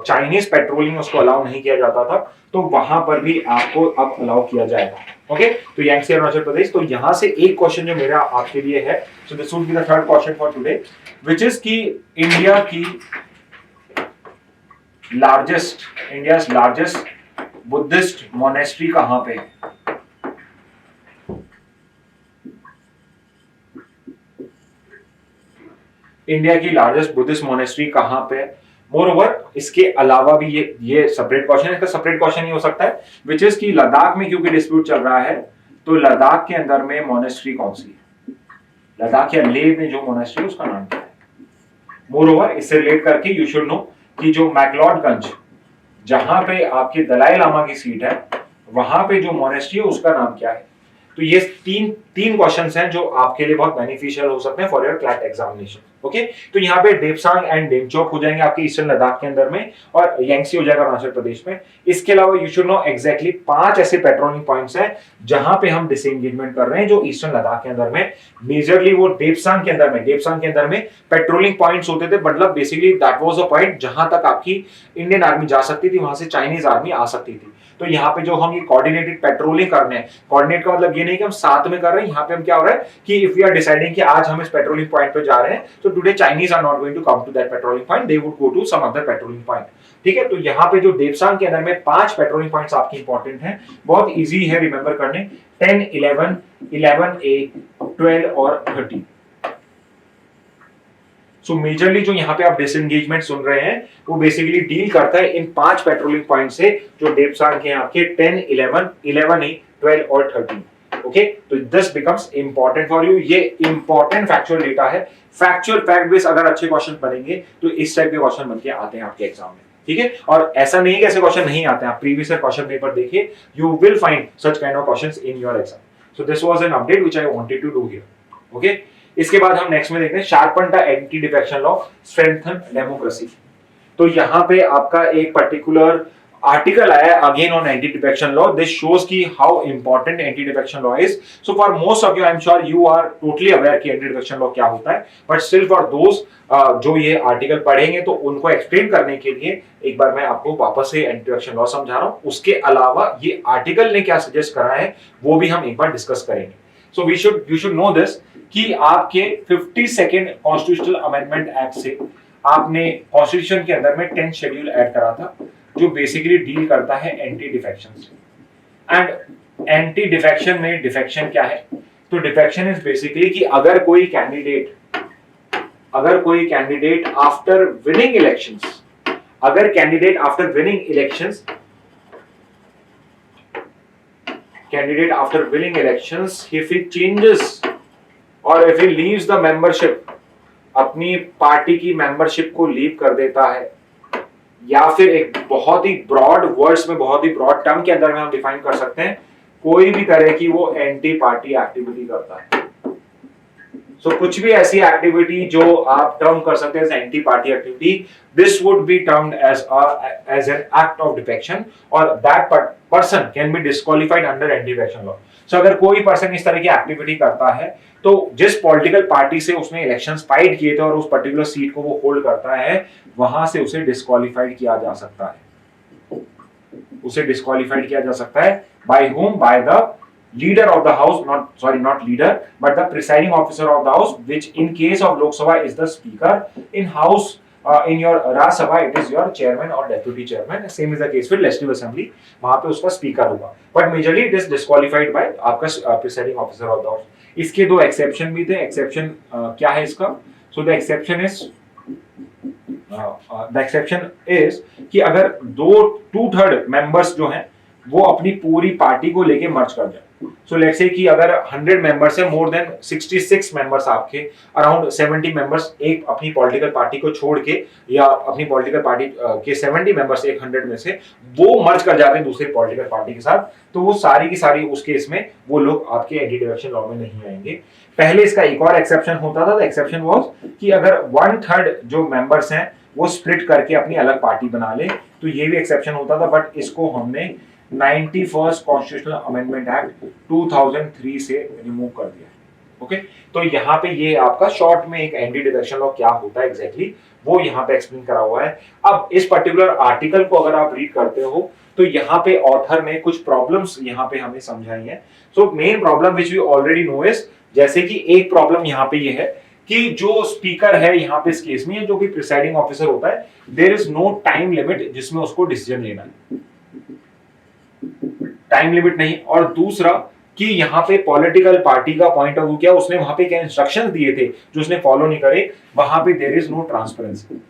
चाइनीज पेट्रोलिंग उसको अलाउ नहीं किया जाता था, तो वहां पर भी आपको अब अलाउ किया जाएगा। ओके, तो यांगसी अरुणाचल प्रदेश। तो यहां से एक क्वेश्चन जो मेरा आपके लिए है, so this would be the third question for today, which is कि इंडियाज लार्जेस्ट बुद्धिस्ट मोनेस्ट्री कहां पे है। इंडिया की लार्जेस्ट बुद्धिस्ट मोनेस्ट्री कहां पे है। मोरओवर इसके अलावा भी ये सेपरेट क्वेश्चन है, इसका सेपरेट क्वेश्चन ये हो सकता है विच इज कि लद्दाख में क्योंकि डिस्प्यूट चल रहा है तो लद्दाख के अंदर में मोनेस्ट्री कौन सी है, लद्दाख या लेह में जो मोनेस्ट्री उसका नाम क्या है। मोरओवर इससे रिलेट करके यू शुड नो कि जो मैक्लोडगंज जहां पे आपके दलाई लामा की सीट है वहां पे जो मोनेस्ट्री है उसका नाम क्या है। तो ये तीन क्वेश्चंस हैं जो आपके लिए बहुत बेनिफिशियल हो सकते हैं for your CLAT examination. Okay, तो यहाँ पे डेपसांग एंड डेमचौक हो जाएंगे आपके ईस्टर्न लद्दाख के अंदर में, और यांगसी हो जाएगा अरुणाचल प्रदेश में। इसके अलावा यू शुड नो एग्जैक्टली 5 ऐसे पेट्रोलिंग पॉइंट्स हैं जहां पे हम डिसएंगेजमेंट कर रहे हैं जो ईस्टर्न लद्दाख के अंदर में मेजरली वो डेपसांग के अंदर में पेट्रोलिंग पॉइंट्स होते थे। मतलब basically that was a point जहां तक आपकी इंडियन आर्मी जा सकती थी, वहां से चाइनीज आर्मी आ सकती थी। तो यहाँ पे जो हम ये कोऑर्डिनेटेड पेट्रोलिंग कर रहे हैं, कोऑर्डिनेट का मतलब ये नहीं कि हम साथ में कर रहे हैं, यहाँ पे हम क्या हो रहा है कि इफ वी आर डिसाइडिंग कि आज हम इस पेट्रोलिंग पॉइंट पे जा रहे हैं तो today Chinese are not going to come to that patrolling point, they would go to some other patrolling point. ठीक है, तो यहाँ पे जो डेपसांग के अंदर में 5 पेट्रोलिंग पॉइंट्स आपके इंपॉर्टेंट हैं, बहुत इजी है रिमेंबर करने, 10, 11, 11A, 12 और 13। सो मेजरली जो यहाँ पे आप डिसएंगेजमेंट सुन रहे हैं वो बेसिकली डील करता है इन 5 पेट्रोलिंग पॉइंट से जो डेपसांग के आपके 10, 11, 11A, 12 और 13। ओके, तो this becomes important for you. ये इंपॉर्टेंट फैक्चुअल डेटा है, फैक्चुअल फैक्ट बेस अगर अच्छे क्वेश्चन बनेंगे तो इस टाइप के क्वेश्चन बनके आते हैं आपके एग्जाम में। ठीक है, और ऐसा नहीं कि ऐसे क्वेश्चन नहीं आते हैं, आप प्रीवियस क्वेश्चन पेपर देखिए, you will find such kind of questions in your exam. So this was an update which I wanted to do here. Okay, इसके बाद हम नेक्स्ट में देखते हैं sharpen the anti defection law, strengthen democracy. तो यहाँ पे आपका एक पर्टिकुलर आर्टिकल आया again on anti defection law. This shows की how important anti defection law is. So for most of you I am sure you are totally aware कि anti defection law क्या होता है, बट स्टिल फॉर दोज जो ये article पढ़ेंगे तो उनको एक्सप्लेन करने के लिए एक बार मैं आपको वापस से एंटी डिफेक्शन लॉ समझा रहा हूँ। उसके अलावा ये आर्टिकल ने क्या सजेस्ट करा है वो भी हम एक बार डिस्कस करेंगे। So you should know this कि आपके 52nd कॉन्स्टिट्यूशनल अमेंडमेंट एक्ट से आपने कॉन्स्टिट्यूशन के अंदर में 10th शेड्यूल ऐड करा था जो बेसिकली डील करता है एंटी डिफेक्शन से। एंड एंटी डिफेक्शन में डिफेक्शन क्या है, तो डिफेक्शन इज बेसिकली कि अगर कोई कैंडिडेट अगर कोई कैंडिडेट आफ्टर विनिंग इलेक्शंस, अगर candidate after winning elections, candidate after winning elections, if he changes or if he leaves the membership, अपनी पार्टी की मेंबरशिप को लीव कर देता है, या फिर एक बहुत ही ब्रॉड वर्ड्स में, बहुत ही ब्रॉड टर्म के अंदर में हम डिफाइन कर सकते हैं, कोई भी तरह की वो एंटी पार्टी एक्टिविटी करता है। सो कुछ भी ऐसी एक्टिविटी जो आप टर्म कर सकते हैं anti party activity, this would be termed as an act of defection और that person can be disqualified under anti defection law. So अगर कोई पर्सन इस तरह की एक्टिविटी करता है तो जिस पॉलिटिकल पार्टी से उसने इलेक्शंस फाइट किए थे और उस पर्टिकुलर सीट को वो होल्ड करता है, वहां से उसे डिस्क्वालिफाइड किया जा सकता है। उसे डिस्क्वालिफाइड किया जा सकता है bye whom? By the leader of the house, not leader, but the presiding officer of the house, which in case of Lok Sabha is the speaker. In house, in your Raj Sabha, it is your chairman or deputy chairman. Same is the case with legislative assembly. वहाँ पे उसका speaker होगा. But majorly it is disqualified by आपका presiding officer of the house. इसके दो exception भी थे. Exception क्या है इसका? So the exception is कि अगर 2/3 members जो हैं वो अपनी पूरी पार्टी को लेके मर्ज कर जाए। सो लेट्स से कि अगर 100 मेंबर्स है, मोर देन 66 मेंबर्स आपके, अराउंड 70 मेंबर्स एक अपनी पॉलिटिकल पार्टी को छोड़ के, या अपनी पॉलिटिकल पार्टी के 70 मेंबर्स एक 100 में से वो मर्ज कर जाते हैं दूसरी पॉलिटिकल पार्टी के साथ, तो वो सारी की सारी उस केस में वो लोग आपके एंटी डिफेक्शन लॉ में नहीं आएंगे। पहले इसका एक और एक्सेप्शन होता था, एक्सेप्शन वाज कि अगर 1/3 जो मेंबर्स हैं वो स्प्लिट करके अपनी अलग पार्टी बना ले, तो ये भी एक्सेप्शन होता था। बट इसको हमने 91st कॉन्स्टिट्यूशनल अमेंडमेंट एक्ट 2003 से रिमूव कर दिया। ओके, तो यहाँ पे ये आपका शॉर्ट में एक एंटी डिफेक्शन लॉ क्या होता है एग्जैक्टली वो यहाँ पे एक्सप्लेन करा हुआ है। अब इस पर्टिकुलर आर्टिकल को अगर आप रीड करते हो तो यहाँ पे ऑथर ने कुछ प्रॉब्लम्स यहाँ पे हमें समझाई है। So main problem which we already know is, जैसे कि एक प्रॉब्लम यहाँ पे ये है कि जो स्पीकर है यहाँ पे इस केस में, जो भी प्रिसाइडिंग ऑफिसर होता है, there is no time limit जिसमें उसको डिसीजन लेना है, टाइम लिमिट नहीं। और दूसरा कि यहाँ पे पॉलिटिकल पार्टी का पॉइंट ऑफ व्यू क्या, उसने वहां पे क्या इंस्ट्रक्शंस दिए थे जो उसने फॉलो नहीं करे, वहां पे देयर इज नो ट्रांसपेरेंसी।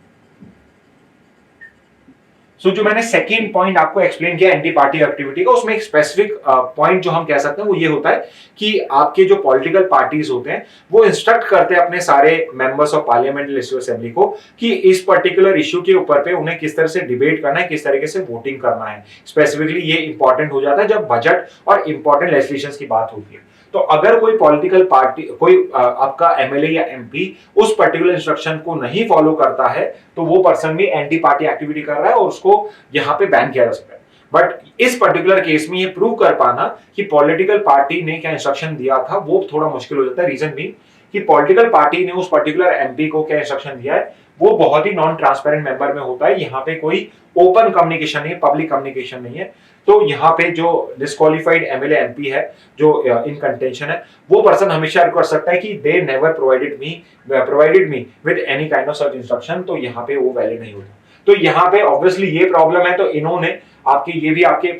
सो जो मैंने सेकेंड पॉइंट आपको एक्सप्लेन किया एंटी पार्टी एक्टिविटी का, उसमें एक स्पेसिफिक पॉइंट जो हम कह सकते हैं वो ये होता है कि आपके जो पॉलिटिकल पार्टीज होते हैं वो इंस्ट्रक्ट करते हैं अपने सारे members of parliament legislative assembly को कि इस पर्टिकुलर इश्यू के ऊपर पे उन्हें किस तरह से डिबेट करना है, किस तरीके से वोटिंग करना है। स्पेसिफिकली ये इंपॉर्टेंट हो जाता है जब बजट और इंपॉर्टेंट लेजिस्लेशंस की बात होती है। तो अगर कोई पॉलिटिकल पार्टी, कोई आपका एमएलए या एमपी उस पर्टिकुलर इंस्ट्रक्शन को नहीं फॉलो करता है तो वो पर्सन भी एंटी पार्टी एक्टिविटी कर रहा है और उसको यहाँ पे बैन किया जा सकता है। बट इस पर्टिकुलर केस में ये प्रूव कर पाना कि पॉलिटिकल पार्टी ने क्या इंस्ट्रक्शन दिया था वो थोड़ा मुश्किल हो जाता है। रीजन भी कि पॉलिटिकल पार्टी ने उस पर्टिकुलर एमपी को क्या इंस्ट्रक्शन दिया है वो बहुत ही नॉन ट्रांसपेरेंट मेंबर में होता है। यहाँ पे कोई ओपन कम्युनिकेशन नहीं, पब्लिक कम्युनिकेशन नहीं है। तो यहाँ पे जो डिस्क्वालिफाइड एमएलए एमपी है जो इन कंटेंशन है, वो पर्सन हमेशा कर सकता है कि they never provided me with any kind of such instruction, तो यहाँ पे वो वैलिड नहीं होता। तो यहाँ पे ऑब्वियसली ये प्रॉब्लम है। तो इन्होंने आपके, ये भी आपके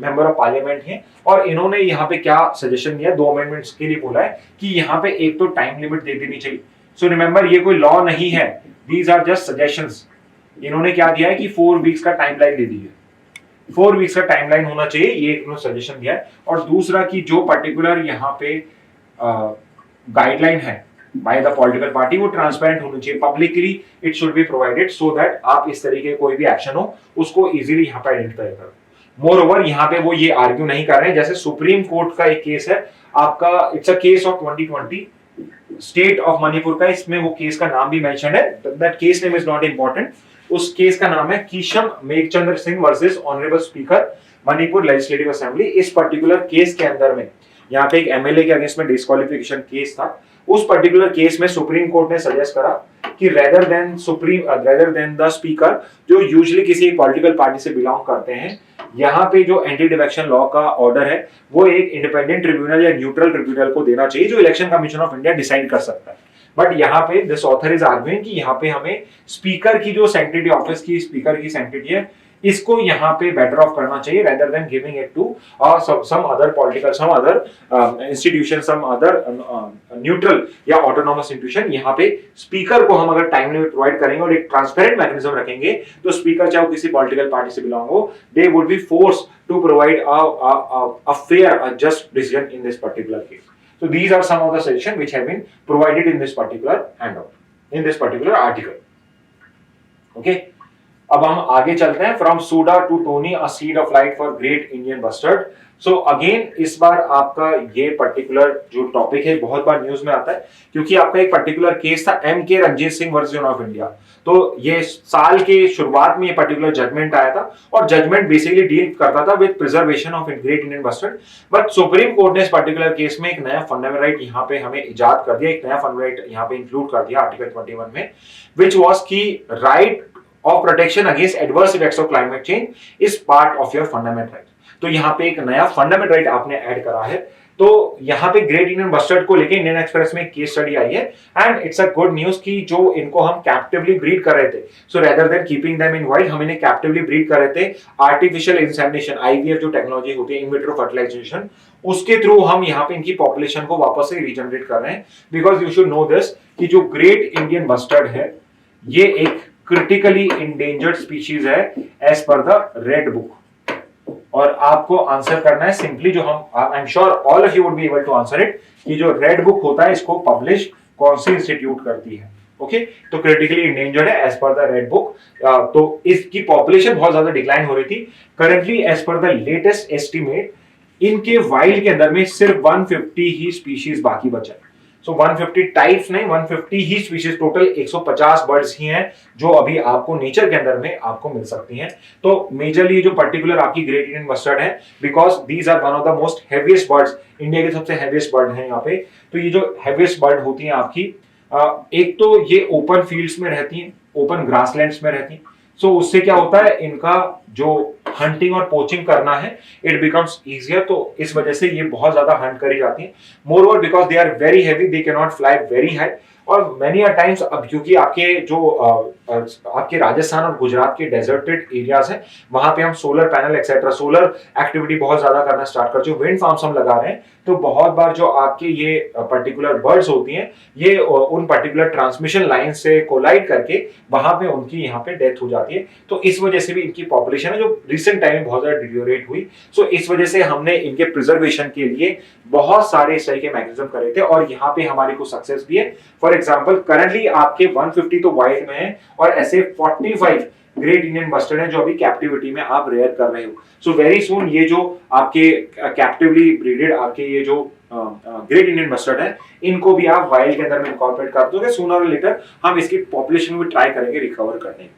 मेंबर ऑफ पार्लियामेंट हैं और इन्होंने यहाँ पे क्या सजेशन दिया, 2 अमेंडमेंट्स के लिए बोला है कि यहाँ पे एक तो टाइम लिमिट दे देनी चाहिए। सो रिमेंबर ये कोई लॉ नहीं है, दीज आर जस्ट सजेशंस। इन्होंने क्या दिया है कि 4 वीक्स का टाइमलाइन दे दीजिए, 4 वीक्स का टाइमलाइन होना चाहिए, ये इन्होंने सजेशन दिया है। और दूसरा कि जो पर्टिकुलर यहाँ पे गाइडलाइन है बाय द पॉलिटिकल पार्टी वो ट्रांसपेरेंट होनी चाहिए, publicly it should be provided so that आप इस तरीके कोई भी एक्शन हो उसको इजीली यहाँ पे आइडेंटिफाई करो। मोर ओवर यहाँ पे वो ये आर्ग्यू नहीं कर रहे हैं, जैसे सुप्रीम कोर्ट का एक केस है आपका, it's a case of 2020 state of Manipur का, इसमें वो केस का नाम भी मेंशन है, that case name is not important. उस केस का नाम है Keisham Meghachandra Singh versus honourable speaker Manipur legislative assembly. इस पर्टिकुलर केस के अंदर में यहाँ पे एक एमएलए के अगेंस्ट में डिस्क्वालिफिकेशन केस था। उस पर्टिकुलर केस में सुप्रीम कोर्ट ने सजेस्ट करा कि रेदर देन द स्पीकर जो यूजुअली किसी पॉलिटिकल पार्टी से बिलोंग करते हैं, यहाँ पे जो एंटी डिफेक्शन लॉ का ऑर्डर है वो एक इंडिपेंडेंट ट्रिब्यूनल या न्यूट्रल ट्रिब्यूनल को देना चाहिए जो election commission of India decide कर सकता है। बट यहाँ पे दिस ऑथर इज आर्ग्यूइंग कि यहाँ पे हमें स्पीकर की जो सैंक्टिटी, ऑफिस की स्पीकर की सैंक्टिटी है, इसको यहाँ पे बेटर ऑफ करना चाहिए rather than giving it to some other political, some other institution, some other neutral या autonomous institution। यहाँ पे स्पीकर को हम अगर टाइम लिमिट प्रोवाइड करेंगे और एक ट्रांसपेरेंट मैकेनिज्म रखेंगे तो स्पीकर चाहे वो किसी पॉलिटिकल पार्टी से बिलोंग हो, they would be force to provide a fair, a just decision in this particular case. So these are some of the suggestions which have been provided in this particular handout, in this particular article. Okay. अब हम आगे चलते हैं। From Suda to Tony, a seed of light for great Indian bustard. So again इस बार आपका ये particular जो टॉपिक है बहुत बार न्यूज में आता है, क्योंकि आपका एक पर्टिकुलर केस था M K Ranjit Singh versus union of India. तो ये साल के शुरुआत में ये पर्टिकुलर जजमेंट आया था और जजमेंट बेसिकली डील करता था with preservation of great Indian bustard. But supreme court ने इस पर्टिकुलर केस में एक नया फंडामेंटल राइट यहाँ पे हमें इजाद कर दिया, एक नया फंडामेंटल राइट यहाँ पे इंक्लूड कर दिया आर्टिकल 21 में, विच वॉज की right of protection against adverse effects of climate change is part of your fundamental right। तो यहाँ पे एक नया फंडामेंटल राइट आपने ऐड करा है। तो यहाँ पे ग्रेट इंडियन बस्टर्ड को लेके इंडियन एक्सप्रेस में केस स्टडी आई है and it's a good news कि जो इनको हम कैप्टिवली ब्रीड कर रहे थे, सो rather than keeping them in wild, हम इन्हें कैप्टिवली ब्रीड कर रहे थे आर्टिफिशियल इंसेमिनेशन, आईवीएफ जो टेक्नोलॉजी होती है, इन विट्रो फर्टिलाइजेशन, उसके थ्रू हम यहाँ पे इनकी पॉपुलेशन को वापस से रीजनरेट कर रहे हैं। Because you should know this कि जो ग्रेट इंडियन बस्टर्ड है ये एक क्रिटिकली इंडेंजर्ड स्पीशीज है as per the red book. और आपको आंसर करना है सिंपली जो हम, I am sure all of you would be able to answer it, कि जो रेड बुक होता है इसको पब्लिश कौन सी इंस्टीट्यूट करती है। ओके, तो क्रिटिकली इंडेंजर्ड है as per the red book. तो इसकी पॉपुलेशन बहुत ज्यादा डिक्लाइन हो रही थी। Currently as per the latest estimate इनके वाइल्ड के अंदर में सिर्फ 150 ही स्पीशीज बाकी बचा है। सो 150 टाइप्स नहीं, 150 ही स्पीशीज, टोटल 150 बर्ड्स ही हैं जो अभी आपको नेचर के अंदर में आपको मिल सकती हैं। तो मेजरली जो पर्टिकुलर आपकी ग्रेट इंडियन बस्टर्ड है, because these are one of the most heaviest birds, India के सबसे हैवीएस्ट बर्ड हैं यहाँ पे। तो ये जो हैवीएस्ट बर्ड होती हैं आपकी, एक तो ये ओपन फील्ड्स में रहती हैं, ओपन ग्रासलैंड्स में रहती हैं। सो उससे क्या होता है, इनका जो हंटिंग और पोचिंग करना है इट बिकम्स इजियर। तो इस वजह से ये बहुत ज्यादा हंट करी जाती है। Moreover because they are very heavy, they can not fly very high. और मेनी टाइम्स अब क्योंकि आपके जो आपके राजस्थान और गुजरात के डेजर्टेड एरियाज हैं, वहां पे हम solar panel etcetera, solar activity बहुत ज्यादा करना स्टार्ट कर चुके, विंड फार्म्स हम लगा रहे हैं। तो बहुत बार जो आपके ये पर्टिकुलर बर्ड्स होती हैं ये उन पर्टिकुलर ट्रांसमिशन लाइन से कोलाइड करके वहां पे उनकी यहाँ पे डेथ हो जाती है। तो इस वजह से भी इनकी पॉपुलेशन है जो रिसेंट टाइम में बहुत ज्यादा डिटेरियोरेट हुई। सो इस वजह से हमने इनके प्रिजर्वेशन के लिए बहुत सारे इस तरह के मैकेनिज्म करे थे और यहाँ पे हमारी को सक्सेस भी है। फॉर एग्जाम्पल करंटली आपके 150 तो वाइल्ड में है और ऐसे 45 ग्रेट इंडियन बस्टर्ड है जो अभी कैप्टिविटी में आप रेयर कर रहे हो। सो वेरी सून ये जो आपके कैप्टिवली ब्रीडेड आपके ये जो ग्रेट इंडियन बस्टर्ड है इनको भी आप वाइल्ड के अंदर में इनकॉर्पोरेट कर दोगे, सूनर और लेटर हम इसकी पॉपुलेशन में ट्राई करेंगे रिकवर करने।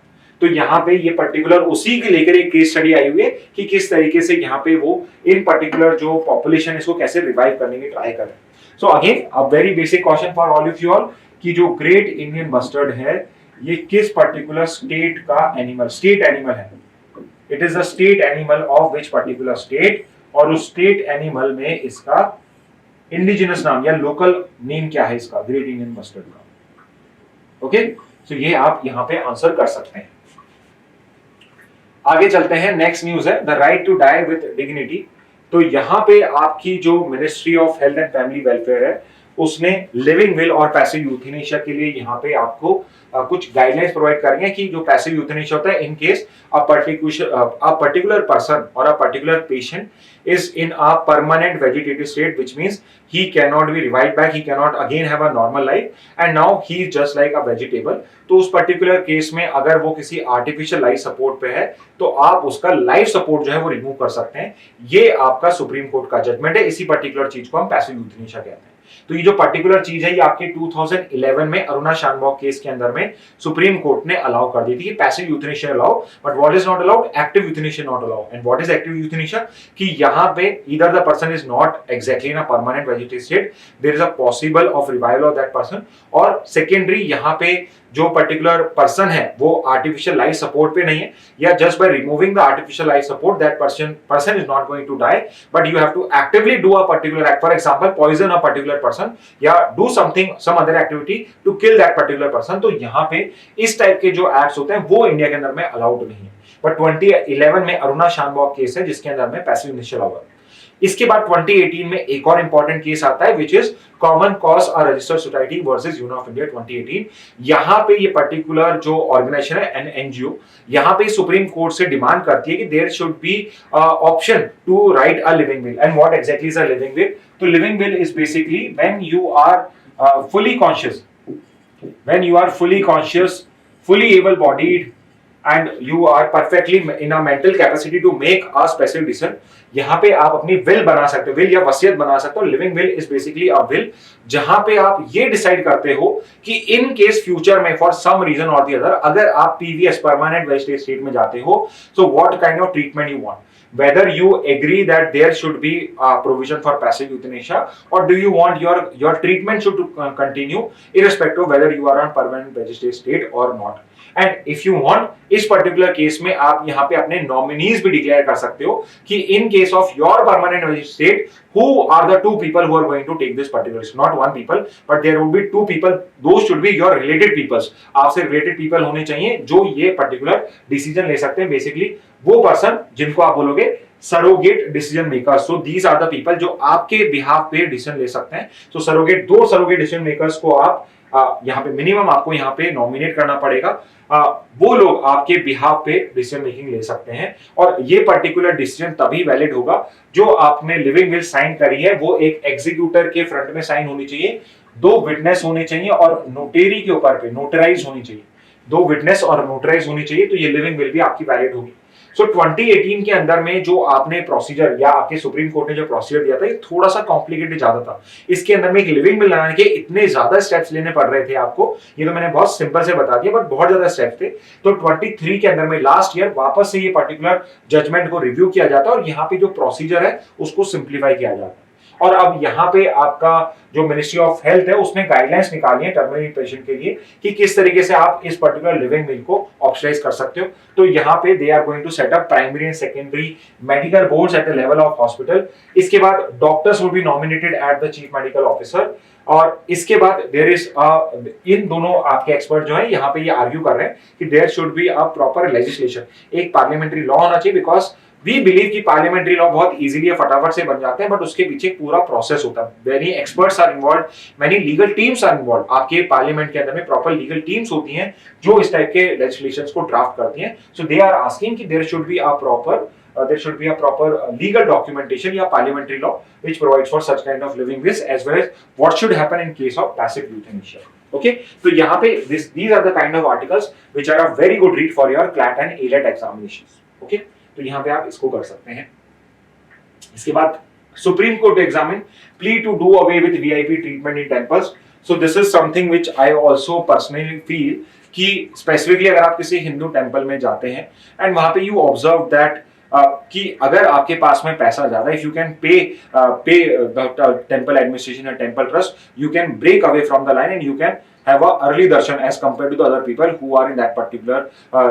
तो यहाँ पे ये पर्टिकुलर उसी के लेकर एक केस स्टडी आई हुई है कि किस तरीके से यहाँ पे वो इन पर्टिकुलर जो पॉपुलेशन इसको कैसे रिवाइव करने की ट्राई करें। So again a very basic question for all of you all कि जो ग्रेट इंडियन बस्टर्ड है ये किस पर्टिकुलर स्टेट का एनिमल, स्टेट एनिमल है। It is the state animal of which particular state, और उस स्टेट एनिमल में इसका इंडिजिनस नाम या लोकल नेम क्या है इसका ग्रेट इंडियन बस्टर्ड का। ओके, सो ये आप यहाँ पे आंसर कर सकते हैं। आगे चलते हैं, नेक्स्ट न्यूज है the right to die with dignity. तो यहाँ पे आपकी जो ministry of health and family welfare है उसने लिविंग विल और पैसिव यूथेनेशिया के लिए यहाँ पे आपको कुछ गाइडलाइंस प्रोवाइड कर रही है कि जो पैसिव यूथेनेशिया होता है in case a particular person और a particular patient is in a permanent vegetative state, which means he cannot be revived back, he cannot again have a normal life and now he is just like a vegetable। तो उस particular case में अगर वो किसी artificial life support पे है तो आप उसका लाइफ सपोर्ट जो है वो रिमूव कर सकते हैं। ये आपका सुप्रीम कोर्ट का जजमेंट है। इसी पर्टिकुलर चीज को हम पैसिव यूथेनेशिया कहते हैं। तो ये जो पर्टिकुलर चीज है ये आपके 2011 में अरुणा शानबॉग केस के अंदर में सुप्रीम कोर्ट ने अलाउ कर दी थी कि passive euthanasia allow, but what is not allowed, active euthanasia not allow. And what is active euthanasia कि यहाँ पे either the person is not exactly in a permanent vegetative state, there is a possible of revival of that person, और secondary यहाँ पे जो particular person है वो artificial life support पे नहीं है या just by removing the artificial life support that person is not going to die, but you have to actively do a particular act, for example poison a particular person या do something some other activity to kill that particular person। तो यहाँ पे इस type के जो acts होते हैं वो इंडिया के अंदर में अलाउड नहीं है। बट 2011 में अरुणा शानबॉग केस है जिसके अंदर में पैसिव इनिशियल ऑफर। इसके बाद 2018 में एक और इंपॉर्टेंट केस आता है विच इज कॉमन कॉज और registered society versus union of India 2018। यहाँ पे ये पर्टिकुलर जो ऑर्गेनाइजेशन है एन एनजीओ, यहाँ पे सुप्रीम कोर्ट से डिमांड करती है कि there should be option to write a living will. And what exactly is a living will? तो living will is basically when you are fully conscious, when you are fully conscious, fully able bodied and you are perfectly in a mental capacity to make a specific decision, यहाँ पे आप अपनी will बना सकते हो, will या वसीयत बना सकते हो। Living will is basically a will जहां पे आप ये डिसाइड करते हो कि इन केस फ्यूचर में फॉर सम रीजन और दी अदर अगर आप पीवीएस परमानेंट वेजिटेटिव स्टेट में जाते हो, so what kind of treatment you want, whether you agree that there should be a provision for passive euthanasia or do you want your treatment should continue irrespective of whether you are on permanent vegetative state or not. And if you want, इस particular case में आप यहाँ पे अपने nominees भी declare कर सकते हो कि in case of your permanent vegetative state, who are the two people who are going to take this particular, not one people, but there would be two people, those should be your related peoples. आपसे related people होने चाहिए जो ये particular decision ले सकते हैं। Basically वो person जिनको आप बोलोगे surrogate decision makers. So these are the people जो आपके बिहाफ पे डिसीजन ले सकते हैं। तो सरोगेट, दो सरोगेट डिसीजन मेकर्स को आप यहाँ पे मिनिमम आपको यहाँ पे नॉमिनेट करना पड़ेगा। वो लोग आपके बिहाफ पे डिसीजन मेकिंग ले सकते हैं और ये पर्टिकुलर डिसीजन तभी वैलिड होगा जो आपने लिविंग विल साइन करी है वो एक एग्जीक्यूटर के फ्रंट में साइन होनी चाहिए, दो विटनेस होने चाहिए और नोटेरी के ऊपर पे नोटराइज होनी चाहिए, दो विटनेस और नोटराइज होनी चाहिए, तो ये लिविंग विल भी आपकी वैलिड होगी। सो 2018 के अंदर में जो आपने प्रोसीजर या आपके सुप्रीम कोर्ट ने जो प्रोसीजर दिया था ये थोड़ा सा कॉम्प्लिकेटेड ज्यादा था। इसके अंदर में एक लिविंग विल बनाने के इतने ज्यादा स्टेप्स लेने पड़ रहे थे आपको, ये तो मैंने बहुत सिंपल से बता दिया बट बहुत ज्यादा स्टेप्स थे। तो 23 के अंदर में लास्ट ईयर वापस से ये पर्टिकुलर जजमेंट को रिव्यू किया जाता है और यहाँ पे जो प्रोसीजर है उसको सिंप्लीफाई किया जाता है। और अब यहाँ पे आपका जो मिनिस्ट्री ऑफ हेल्थ है उसने गाइडलाइंस निकाली है टर्मिनल पेशेंट के लिए कि किस तरीके से आप इस पर्टिकुलर लिविंग विल को ऑब्स्ट्राइज कर सकते हो। तो यहाँ पे they are going to set up primary and secondary medical boards at the level of hospital. इसके बाद doctors will be nominated at the chief medical officer और इसके बाद देयर इज इन दोनों आपके एक्सपर्ट जो है यहाँ पे ये आर्ग्यू कर रहे हैं कि there should be a proper legislation, एक पार्लियामेंट्री लॉ होना चाहिए बिकॉज वी बिलीव कि पार्लियामेंट्री लॉ बहुत इजीली फटाफट से बन जाते हैं बट उसके पीछे पूरा प्रोसेस होता है। Very experts are involve, many legal teams are involve. आपके पार्लियामेंट के अंदर में प्रॉपर लीगल टीम्स होती हैं जो इस टाइप के लेजिस्लेशंस को ड्राफ्ट करती हैं। सो दे आर आस्किंग कि there should be a proper legal documentation या parliamentary law which provides for such kind of living wills as well as what should happen in case of passive euthanasia. Okay, तो यहाँ पे these are the kind of articles which are a very good read for your CLAT and ALET examinations. Okay, तो यहाँ पे आप इसको कर सकते हैं। इसके बाद supreme court examine plea to do away with VIP treatment in temples. So this is something which I also personally feel कि स्पेसिफिकली अगर आप किसी हिंदू टेम्पल में जाते हैं एंड वहां पे यू ऑब्जर्व दैट कि अगर आपके पास में पैसा ज्यादा, if you can pay temple administration या temple trust, you can break away from the line and you can have a early darshan as compared to the other people who are in that particular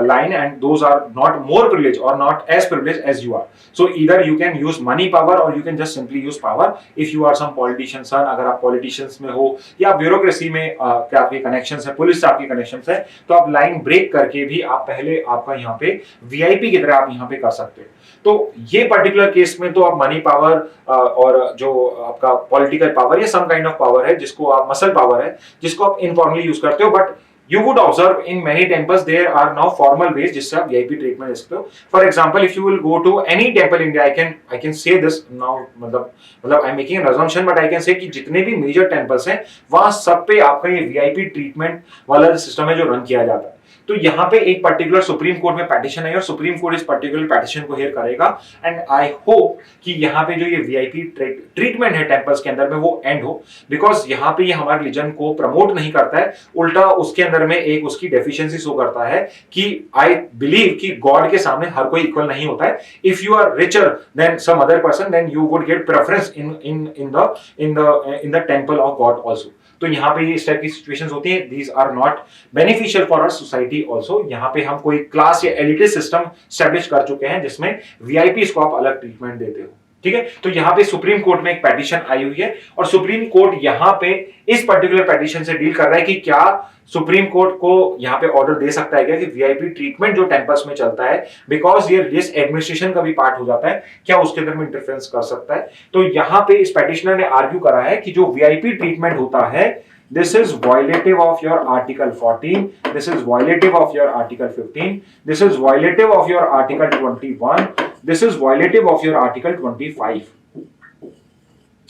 line and those are not more privileged or not as privileged as you are. So either you can use money power or you can just simply use power if you are some politician son, अगर आप politicians में हो या bureaucracy में क्या आपके connections है, police से आपके कनेक्शंस है, तो आप लाइन ब्रेक करके भी आप पहले आपका यहाँ पे वीआईपी की तरह आप यहाँ पे कर सकते हो। तो ये पर्टिकुलर केस में तो आप मनी पावर और जो आपका पॉलिटिकल पावर या सम काइंड ऑफ पावर है जिसको आप मसल पावर है जिसको आप इनफॉर्मली यूज करते हो, but you would observe in many temples there are now formal ways जिससे आप VIP ट्रीटमेंट ले सकते हो। For example, if you will go to any temple in India, I can say this now, मतलब I'm making an assumption, but I can say कि जितने भी major temples हैं वहां सब पे आपका ये VIP ट्रीटमेंट वाला सिस्टम है जो रन किया जाता है। तो यहाँ पे एक पर्टिकुलर सुप्रीम कोर्ट में पेटिशन है और सुप्रीम कोर्ट इस पर्टिकुलर पेटिशन को हियर करेगा एंड आई होप कि यहाँ पे जो ये वीआईपी ट्रीटमेंट है टेम्पल्स के अंदर में वो एंड हो, बिकॉज यहाँ पे ये हमारे रिलीजन को प्रमोट नहीं करता है, उल्टा उसके अंदर में एक उसकी डेफिशिएंसी शो करता है कि आई बिलीव कि गॉड के सामने हर कोई इक्वल नहीं होता है। If you are richer then some other person then you would get preference in the temple of God also. तो यहाँ पे इस टाइप की सिचुएशंस होती हैं, these are not beneficial for our society also. यहाँ पे हम कोई क्लास या एलिटिस्ट सिस्टम स्टैब्लिश कर चुके हैं जिसमें वीआईपी को आप अलग ट्रीटमेंट देते हो। ठीक है। तो यहाँ पे सुप्रीम कोर्ट में एक पेटिशन आई हुई है और सुप्रीम कोर्ट यहाँ पे इस पर्टिकुलर पेटिशन से डील कर रहा है कि क्या सुप्रीम कोर्ट को यहाँ पे ऑर्डर दे सकता है क्या कि वीआईपी ट्रीटमेंट जो कैंपस में चलता है, बिकॉज ये जिस एडमिनिस्ट्रेशन का भी पार्ट हो जाता है, क्या उसके अंदर में इंटरफेरेंस कर सकता है। तो यहाँ पे इस पेटिशनर ने आर्ग्यू करा है कि जो वीआईपी ट्रीटमेंट होता है, this is violative of your article 14, this is violative of your article 15, this is violative of your article 21, this is violative of your article 25.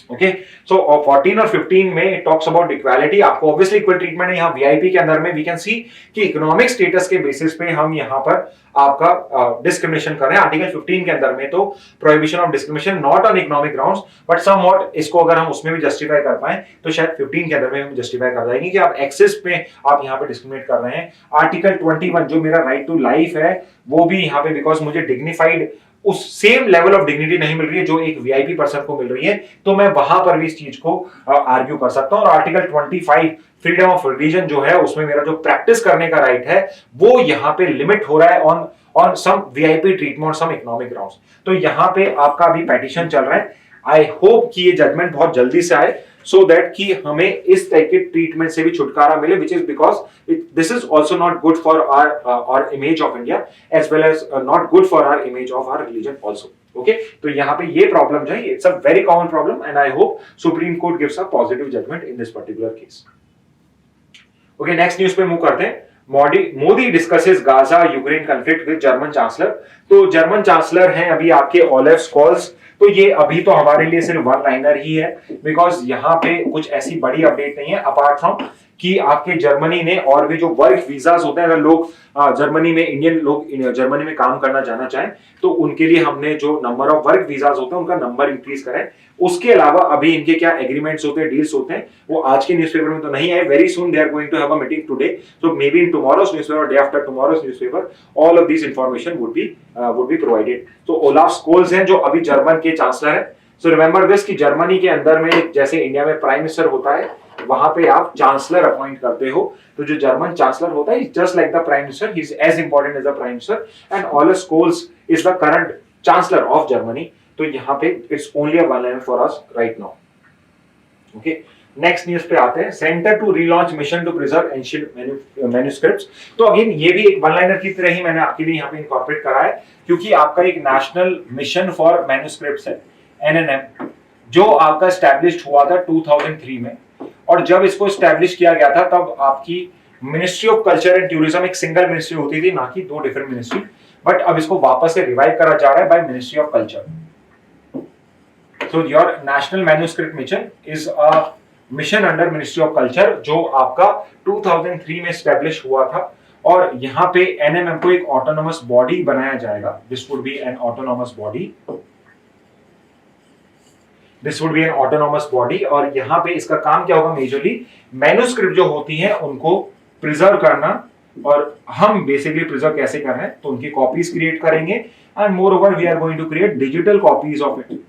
Okay, सो 14 और 15 में टॉक्स अबाउट इक्वालिटी। आपको obviously equal treatment है यहाँ VIP के अंदर में। We can see कि economic status के बेसिस पे हम यहाँ पर आपका डिस्क्रिमिनेशन कर रहे हैं। आर्टिकल 15 के अंदर में तो prohibition of discrimination not on economic grounds, but somewhat इसको अगर हम उसमें भी जस्टिफाई कर पाए तो शायद 15 के अंदर में हम जस्टिफाई कर जाएंगे कि आप एक्सेस पे आप यहाँ पे डिस्क्रिमिनेट कर रहे हैं। आर्टिकल 21 जो मेरा राइट टू लाइफ है वो भी यहाँ पे, बिकॉज मुझे डिग्निफाइड उस सेम लेवल ऑफ डिग्निटी नहीं मिल रही है जो एक वीआईपी पर्सन को मिल रही है, तो मैं वहां पर भी इस चीज को आर्ग्यू कर सकता हूं। और आर्टिकल 25 फ्रीडम ऑफ रिलीजन जो है उसमें मेरा जो प्रैक्टिस करने का राइट है वो यहाँ पे लिमिट हो रहा है ऑन सम वीआईपी ट्रीटमेंट और सम इकोनॉमिक ग्राउंड्स। तो यहाँ पे आपका अभी पेटिशन चल रहा है। आई होप कि ये जजमेंट बहुत जल्दी से आए सो दैट कि हमें इस टाइप के ट्रीटमेंट से भी छुटकारा मिले, which is because this is also not good for our image of India as well as not good for our image of our religion also. Okay, तो यहाँ पे ये प्रॉब्लम जो है it's a very common problem and I hope Supreme Court gives a positive judgement in this particular case. Okay, next news पे move करते हैं। Modi discusses Gaza Ukraine conflict with German chancellor. तो जर्मन चांसलर हैं अभी आपके Olaf Scholtz. तो ये अभी तो हमारे लिए सिर्फ वन लाइनर ही है, बिकॉज यहाँ पे कुछ ऐसी बड़ी अपडेट नहीं है अपार्ट फ्रॉम कि आपके जर्मनी ने और भी जो वर्क वीजास होते हैं, अगर लोग जर्मनी में, इंडियन लोग जर्मनी में काम करना जाना चाहें तो उनके लिए हमने जो नंबर ऑफ वर्क वीजास होते हैं उनका नंबर इंक्रीज करें। उसके अलावा अभी इनके क्या एग्रीमेंट्स होते हैं, डील्स होते हैं, वो आज के न्यूज़पेपर में तो नहीं है। Very soon they are going to have a meeting today, so may be in tomorrow's newspaper, day after tomorrow's newspaper, all of this information would be provided. तो ओलाफ स्कोल्स हैं जो अभी जर्मन के chancellor हैं। So remember this कि Germany के अंदर में जैसे इंडिया में प्राइम मिनिस्टर होता है, वहां पे आप चांसलर अपॉइंट करते हो। तो जो जर्मन चांसलर होता है just like the prime minister, he is as important as the prime minister and Olaf Scholz is the current chancellor of Germany. तो यहाँ पे it's only a one liner for us right now. Okay, next news पे आते हैं। Centre to relaunch mission to preserve ancient manuscripts. तो again ये भी एक वन लाइनर की तरह ही मैंने आपके लिए यहाँ पे इनकॉर्पोरेट करा है, क्योंकि आपका एक नेशनल मिशन फॉर मैन्युस्क्रिप्ट्स है, एनएनएम, जो आपका एस्टैब्लिश्ड हुआ था 2003 में। और जब इसको एस्टैब्लिश किया गया था तब आपकी ministry of culture and tourism एक सिंगल मिनिस्ट्री होती थी, ना कि दो डिफरेंट मिनिस्ट्री। बट अब इसको वापस से रिवाइव करा जा रहा है by ministry of culture. So your national manuscript mission is a mission under Ministry of Culture, जो आपका 2003 में establish हुआ था। और यहाँ पे NMM को एक autonomous body बनाया जाएगा। This would be an autonomous body. This would be an autonomous body। और यहाँ पे इसका काम क्या होगा? मेजरली मैन्युस्क्रिप्ट जो होती हैं उनको प्रिजर्व करना, और हम बेसिकली प्रिजर्व कैसे कर रहे हैं तो उनकी कॉपीज क्रिएट करेंगे and moreover we are going to create digital copies of it,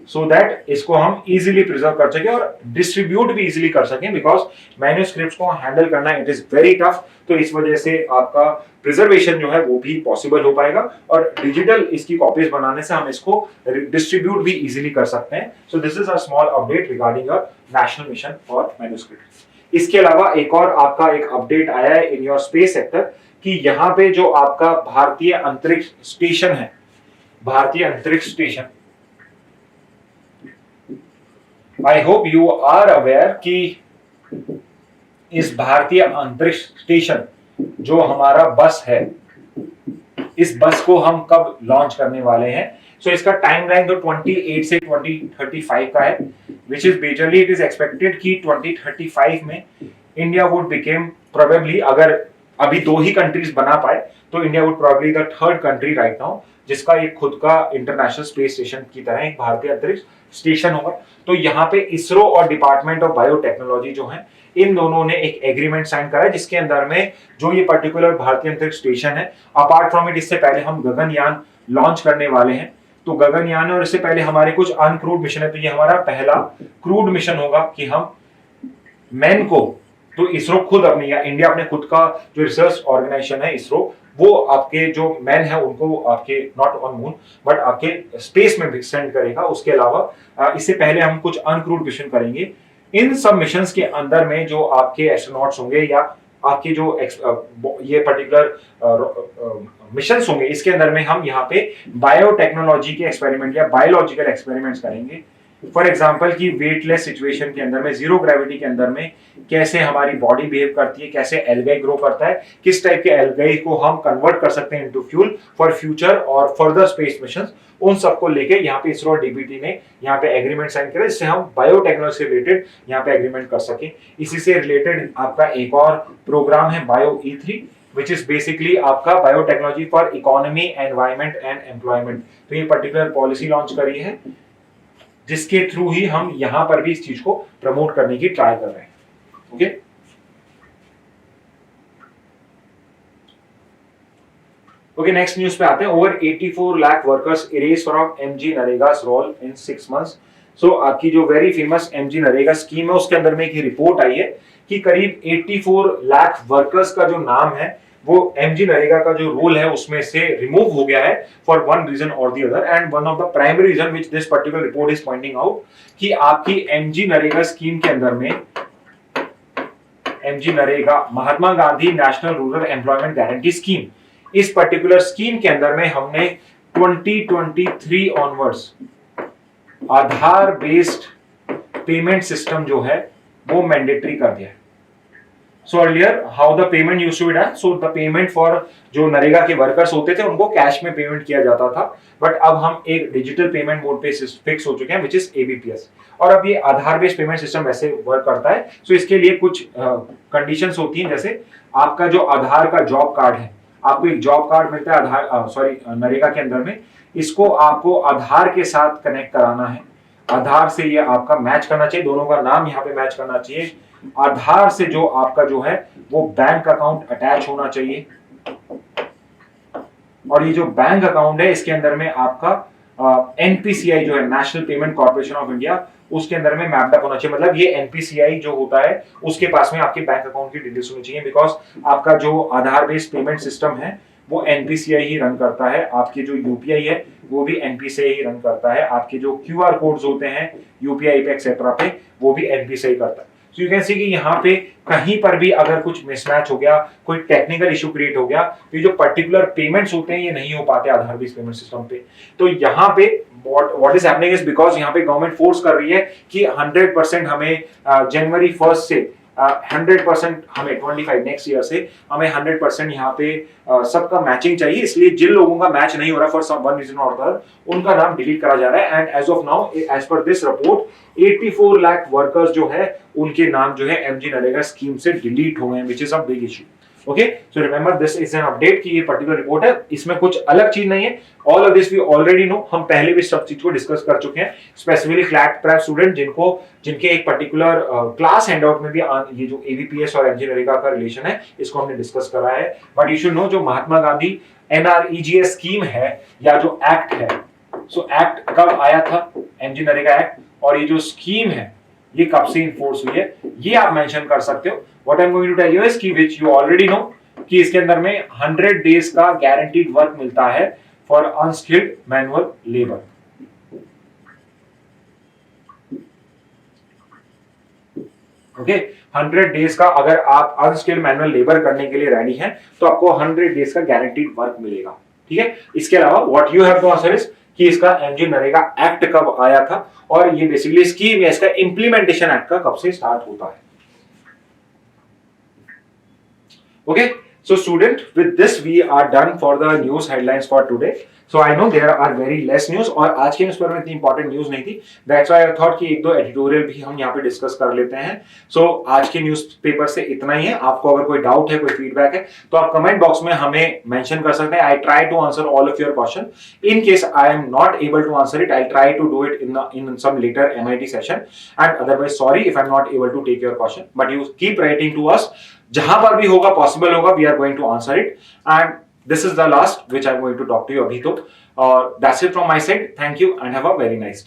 so that इसको हम इजीली प्रिजर्व कर सकें और डिस्ट्रीब्यूट भी इजीली कर सकें, बिकॉज मैन्युस्क्रिप्ट्स को हैंडल करना इट इज वेरी टफ। तो इस वजह से आपका प्रिजर्वेशन जो है वो भी पॉसिबल हो पाएगा और डिजिटल इसकी कॉपीज बनाने से हम इसको डिस्ट्रीब्यूट भी इजीली कर सकते हैं। So this is a small update regarding a national mission for manuscript. इसके अलावा एक और आपका एक अपडेट आया है इन योर स्पेस सेक्टर कि यहाँ पे जो आपका भारतीय अंतरिक्ष स्टेशन है, भारतीय अंतरिक्ष station, I hope you are aware कि इस भारतीय अंतरिक्ष स्टेशन जो हमारा बस है, इस बस को हम कब लॉन्च करने वाले हैं। सो इसका टाइमलाइन तो 28 से 2035 का है, which is majorly it is expected कि 2035 में इंडिया would become probably, अगर अभी दो ही कंट्रीज बना पाए तो India would probably the third country right now जिसका एक खुद का इंटरनेशनल स्पेस स्टेशन की तरह एक भारतीय अंतरिक्ष स्टेशन होगा। तो यहाँ पे इसरो और डिपार्टमेंट ऑफ बायोटेक्नोलॉजी जो है इन दोनों ने एक एग्रीमेंट साइन करा है, जिसके अंदर में जो ये पर्टिकुलर भारतीय अंतरिक्ष स्टेशन है, अपार्ट फ्रॉम इट इससे पहले हम गगनयान लॉन्च करने वाले हैं। तो गगनयान और इससे पहले हमारे कुछ अनक्रूड मिशन है, तो ये हमारा पहला क्रूड मिशन होगा कि हम मैन को, तो इसरो खुद अपनी या इंडिया अपने खुद का जो रिसर्च ऑर्गेनाइजेशन है इसरो, वो आपके जो मैन है उनको आपके नॉट ऑन मून बट आपके स्पेस में भी सेंड करेगा। उसके अलावा इससे पहले हम कुछ अनक्रूड मिशन करेंगे। इन सब मिशंस के अंदर में जो आपके एस्ट्रोनॉट्स होंगे या आपके जो ये पर्टिकुलर मिशंस होंगे, इसके अंदर में हम यहाँ पे बायोटेक्नोलॉजी के एक्सपेरिमेंट या बायोलॉजिकल एक्सपेरिमेंट्स करेंगे। फॉर एग्जाम्पल की वेटलेस सिचुएशन के अंदर में, जीरो ग्रेविटी के अंदर में कैसे हमारी बॉडी बिहेव करती है, कैसे एल्गाई ग्रो करता है, किस टाइप के एल्गाई को हम कन्वर्ट कर सकते हैं इनटू फ्यूल फॉर फ्यूचर और फर्दर स्पेस मिशंस, उन सबको लेके यहाँ पे इसरो और डीबीटी ने यहाँ पे एग्रीमेंट साइन किया, जिससे हम बायोटेक्नोलॉजी से रिलेटेड यहाँ पे एग्रीमेंट कर सके। इसी से रिलेटेड आपका एक और प्रोग्राम है bio E3, which is basically आपका biotechnology for economy, environment and employment. तो ये पर्टिकुलर पॉलिसी लॉन्च करी है, जिसके थ्रू ही हम यहां पर भी इस चीज को प्रमोट करने की ट्राई कर रहे हैं। ओके, ओके, नेक्स्ट न्यूज पे आते हैं। Over 84 lakh workers erase from MG NREGA's roll in 6 months. So आपकी जो very famous MG NREGA scheme है, उसके अंदर में एक रिपोर्ट आई है कि करीब 84 लाख वर्कर्स का जो नाम है वो एमजी नरेगा का जो रूल है उसमें से रिमूव हो गया है फॉर वन रीजन और the other. And one of the primary reason which this particular report is pointing out कि आपकी एमजी नरेगा स्कीम के अंदर में, MG NREGA Mahatma Gandhi national rural employment guarantee scheme, इस पर्टिकुलर स्कीम के अंदर में हमने 2023 onwards Aadhaar based payment system जो है वो मैंडेटरी कर दिया है। So earlier how the payment used to be done? So the payment for जो नरेगा के वर्कर्स होते थे उनको कैश में पेमेंट किया जाता था, बट अब हम एक डिजिटल पेमेंट मोड पे फिक्स हो चुके हैं विच इज एबीपीएस। और अब ये आधार बेस्ड पेमेंट सिस्टम वैसे वर्क करता है। सो इसके लिए कुछ कंडीशंस होती हैं, जैसे आपका जो आधार का जॉब कार्ड है, आपको एक जॉब कार्ड मिलता है आधार नरेगा के अंदर में, इसको आपको आधार के साथ कनेक्ट कराना है। आधार से ये आपका मैच करना चाहिए, दोनों का नाम यहाँ पे मैच करना चाहिए। आधार से जो आपका जो है वो बैंक अकाउंट अटैच होना चाहिए, और ये जो बैंक अकाउंट है इसके अंदर में आपका एनपीसीआई जो है national payment corporation of India, उसके अंदर में मैपअप होना चाहिए। मतलब ये एनपीसीआई जो होता है उसके पास में आपके बैंक अकाउंट की डिटेल्स होनी चाहिए, बिकॉज आपका जो आधार बेस्ड पेमेंट सिस्टम है वो एनपीसीआई ही रन करता है। आपके जो यूपीआई है वो भी एनपीसीआई ही रन करता है। आपके जो क्यूआर कोड्स होते हैं यूपीआई पे एक्सेट्रा पे, वो भी एनपीसीआई करता है। सो यू कैन सी कि यहाँ पे कहीं पर भी अगर कुछ मिसमैच हो गया, कोई टेक्निकल इशू क्रिएट हो गया, तो ये जो पर्टिकुलर पेमेंट्स होते हैं ये नहीं हो पाते आधार बेस्ड पेमेंट सिस्टम पे। तो यहाँ पे what is happening is because यहाँ पे गवर्नमेंट फोर्स कर रही है कि 100% हमें जनवरी 1 से 100% हमें 25 नेक्स्ट ईयर से हमें 100% यहाँ पे सबका मैचिंग चाहिए। इसलिए जिन लोगों का मैच नहीं हो रहा फॉर सम वन रीजन और अदर, उनका नाम डिलीट करा जा रहा है। And as of now as per this report 84 lakh workers जो है उनके नाम जो है एमजी नरेगा स्कीम से डिलीट हो गए, which is a big issue. Okay, so remember this is an update कि ये पर्टिकुलर रिपोर्ट है, इसमें कुछ अलग चीज नहीं है। All of this we already know, हम पहले भी सब चीज को डिस्कस कर चुके हैं। स्पेसिफिकली फ्लैट प्रेप स्टूडेंट जिनके एक पर्टिकुलर क्लास हैंडआउट में भी ये जो एबीपीएस और एमजी नरेगा का रिलेशन है इसको हमने डिस्कस करा है। बट यू शुड नो जो महात्मा गांधी एनआरईजीएस स्कीम है या जो एक्ट है, सो एक्ट कब आया था, एमजी नरेगा एक्ट, और ये जो स्कीम है ये कब से इन्फोर्स हुई है, ये आप मेंशन कर सकते हो। What I am going to tell you is कि व्हिच यू ऑलरेडी नो कि इसके अंदर में 100 डेज का गारंटीड वर्क मिलता है for unskilled manual labour. Okay, 100 days का अगर आप अनस्किल्ड मैनुअल लेबर करने के लिए रेडी हैं तो आपको 100 डेज का गारंटीड वर्क मिलेगा। ठीक है, इसके अलावा what you have to answer is कि इसका एमजी नरेगा एक्ट कब आया था, और ये बेसिकली स्कीम या इसका इंप्लीमेंटेशन एक्ट का कब से स्टार्ट होता है। Okay, so student, with this we are done for the news headlines for today. So I know there are very less news, और आज के न्यूज़पेपर में इतनी इंपॉर्टेंट न्यूज नहीं थी। That's why I thought कि एक दो एडिटोरियल भी हम यहाँ पे डिस्कस कर लेते हैं। So आज के न्यूज़पेपर से इतना ही है। आपको अगर कोई डाउट है, कोई फीडबैक है, तो आप कमेंट बॉक्स में हमें मेंशन कर सकते हैं। I try to answer all of your question. In case I am not able to answer it, I'll try to do it in some later MIT session. And otherwise, sorry if I'm not able to take your question. But you keep writing to us. जहां पर भी होगा possible होगा, we are going to answer it. And this is the last which I am going to talk to you अभी तो। और that's it from my side. Thank you and have a very nice day.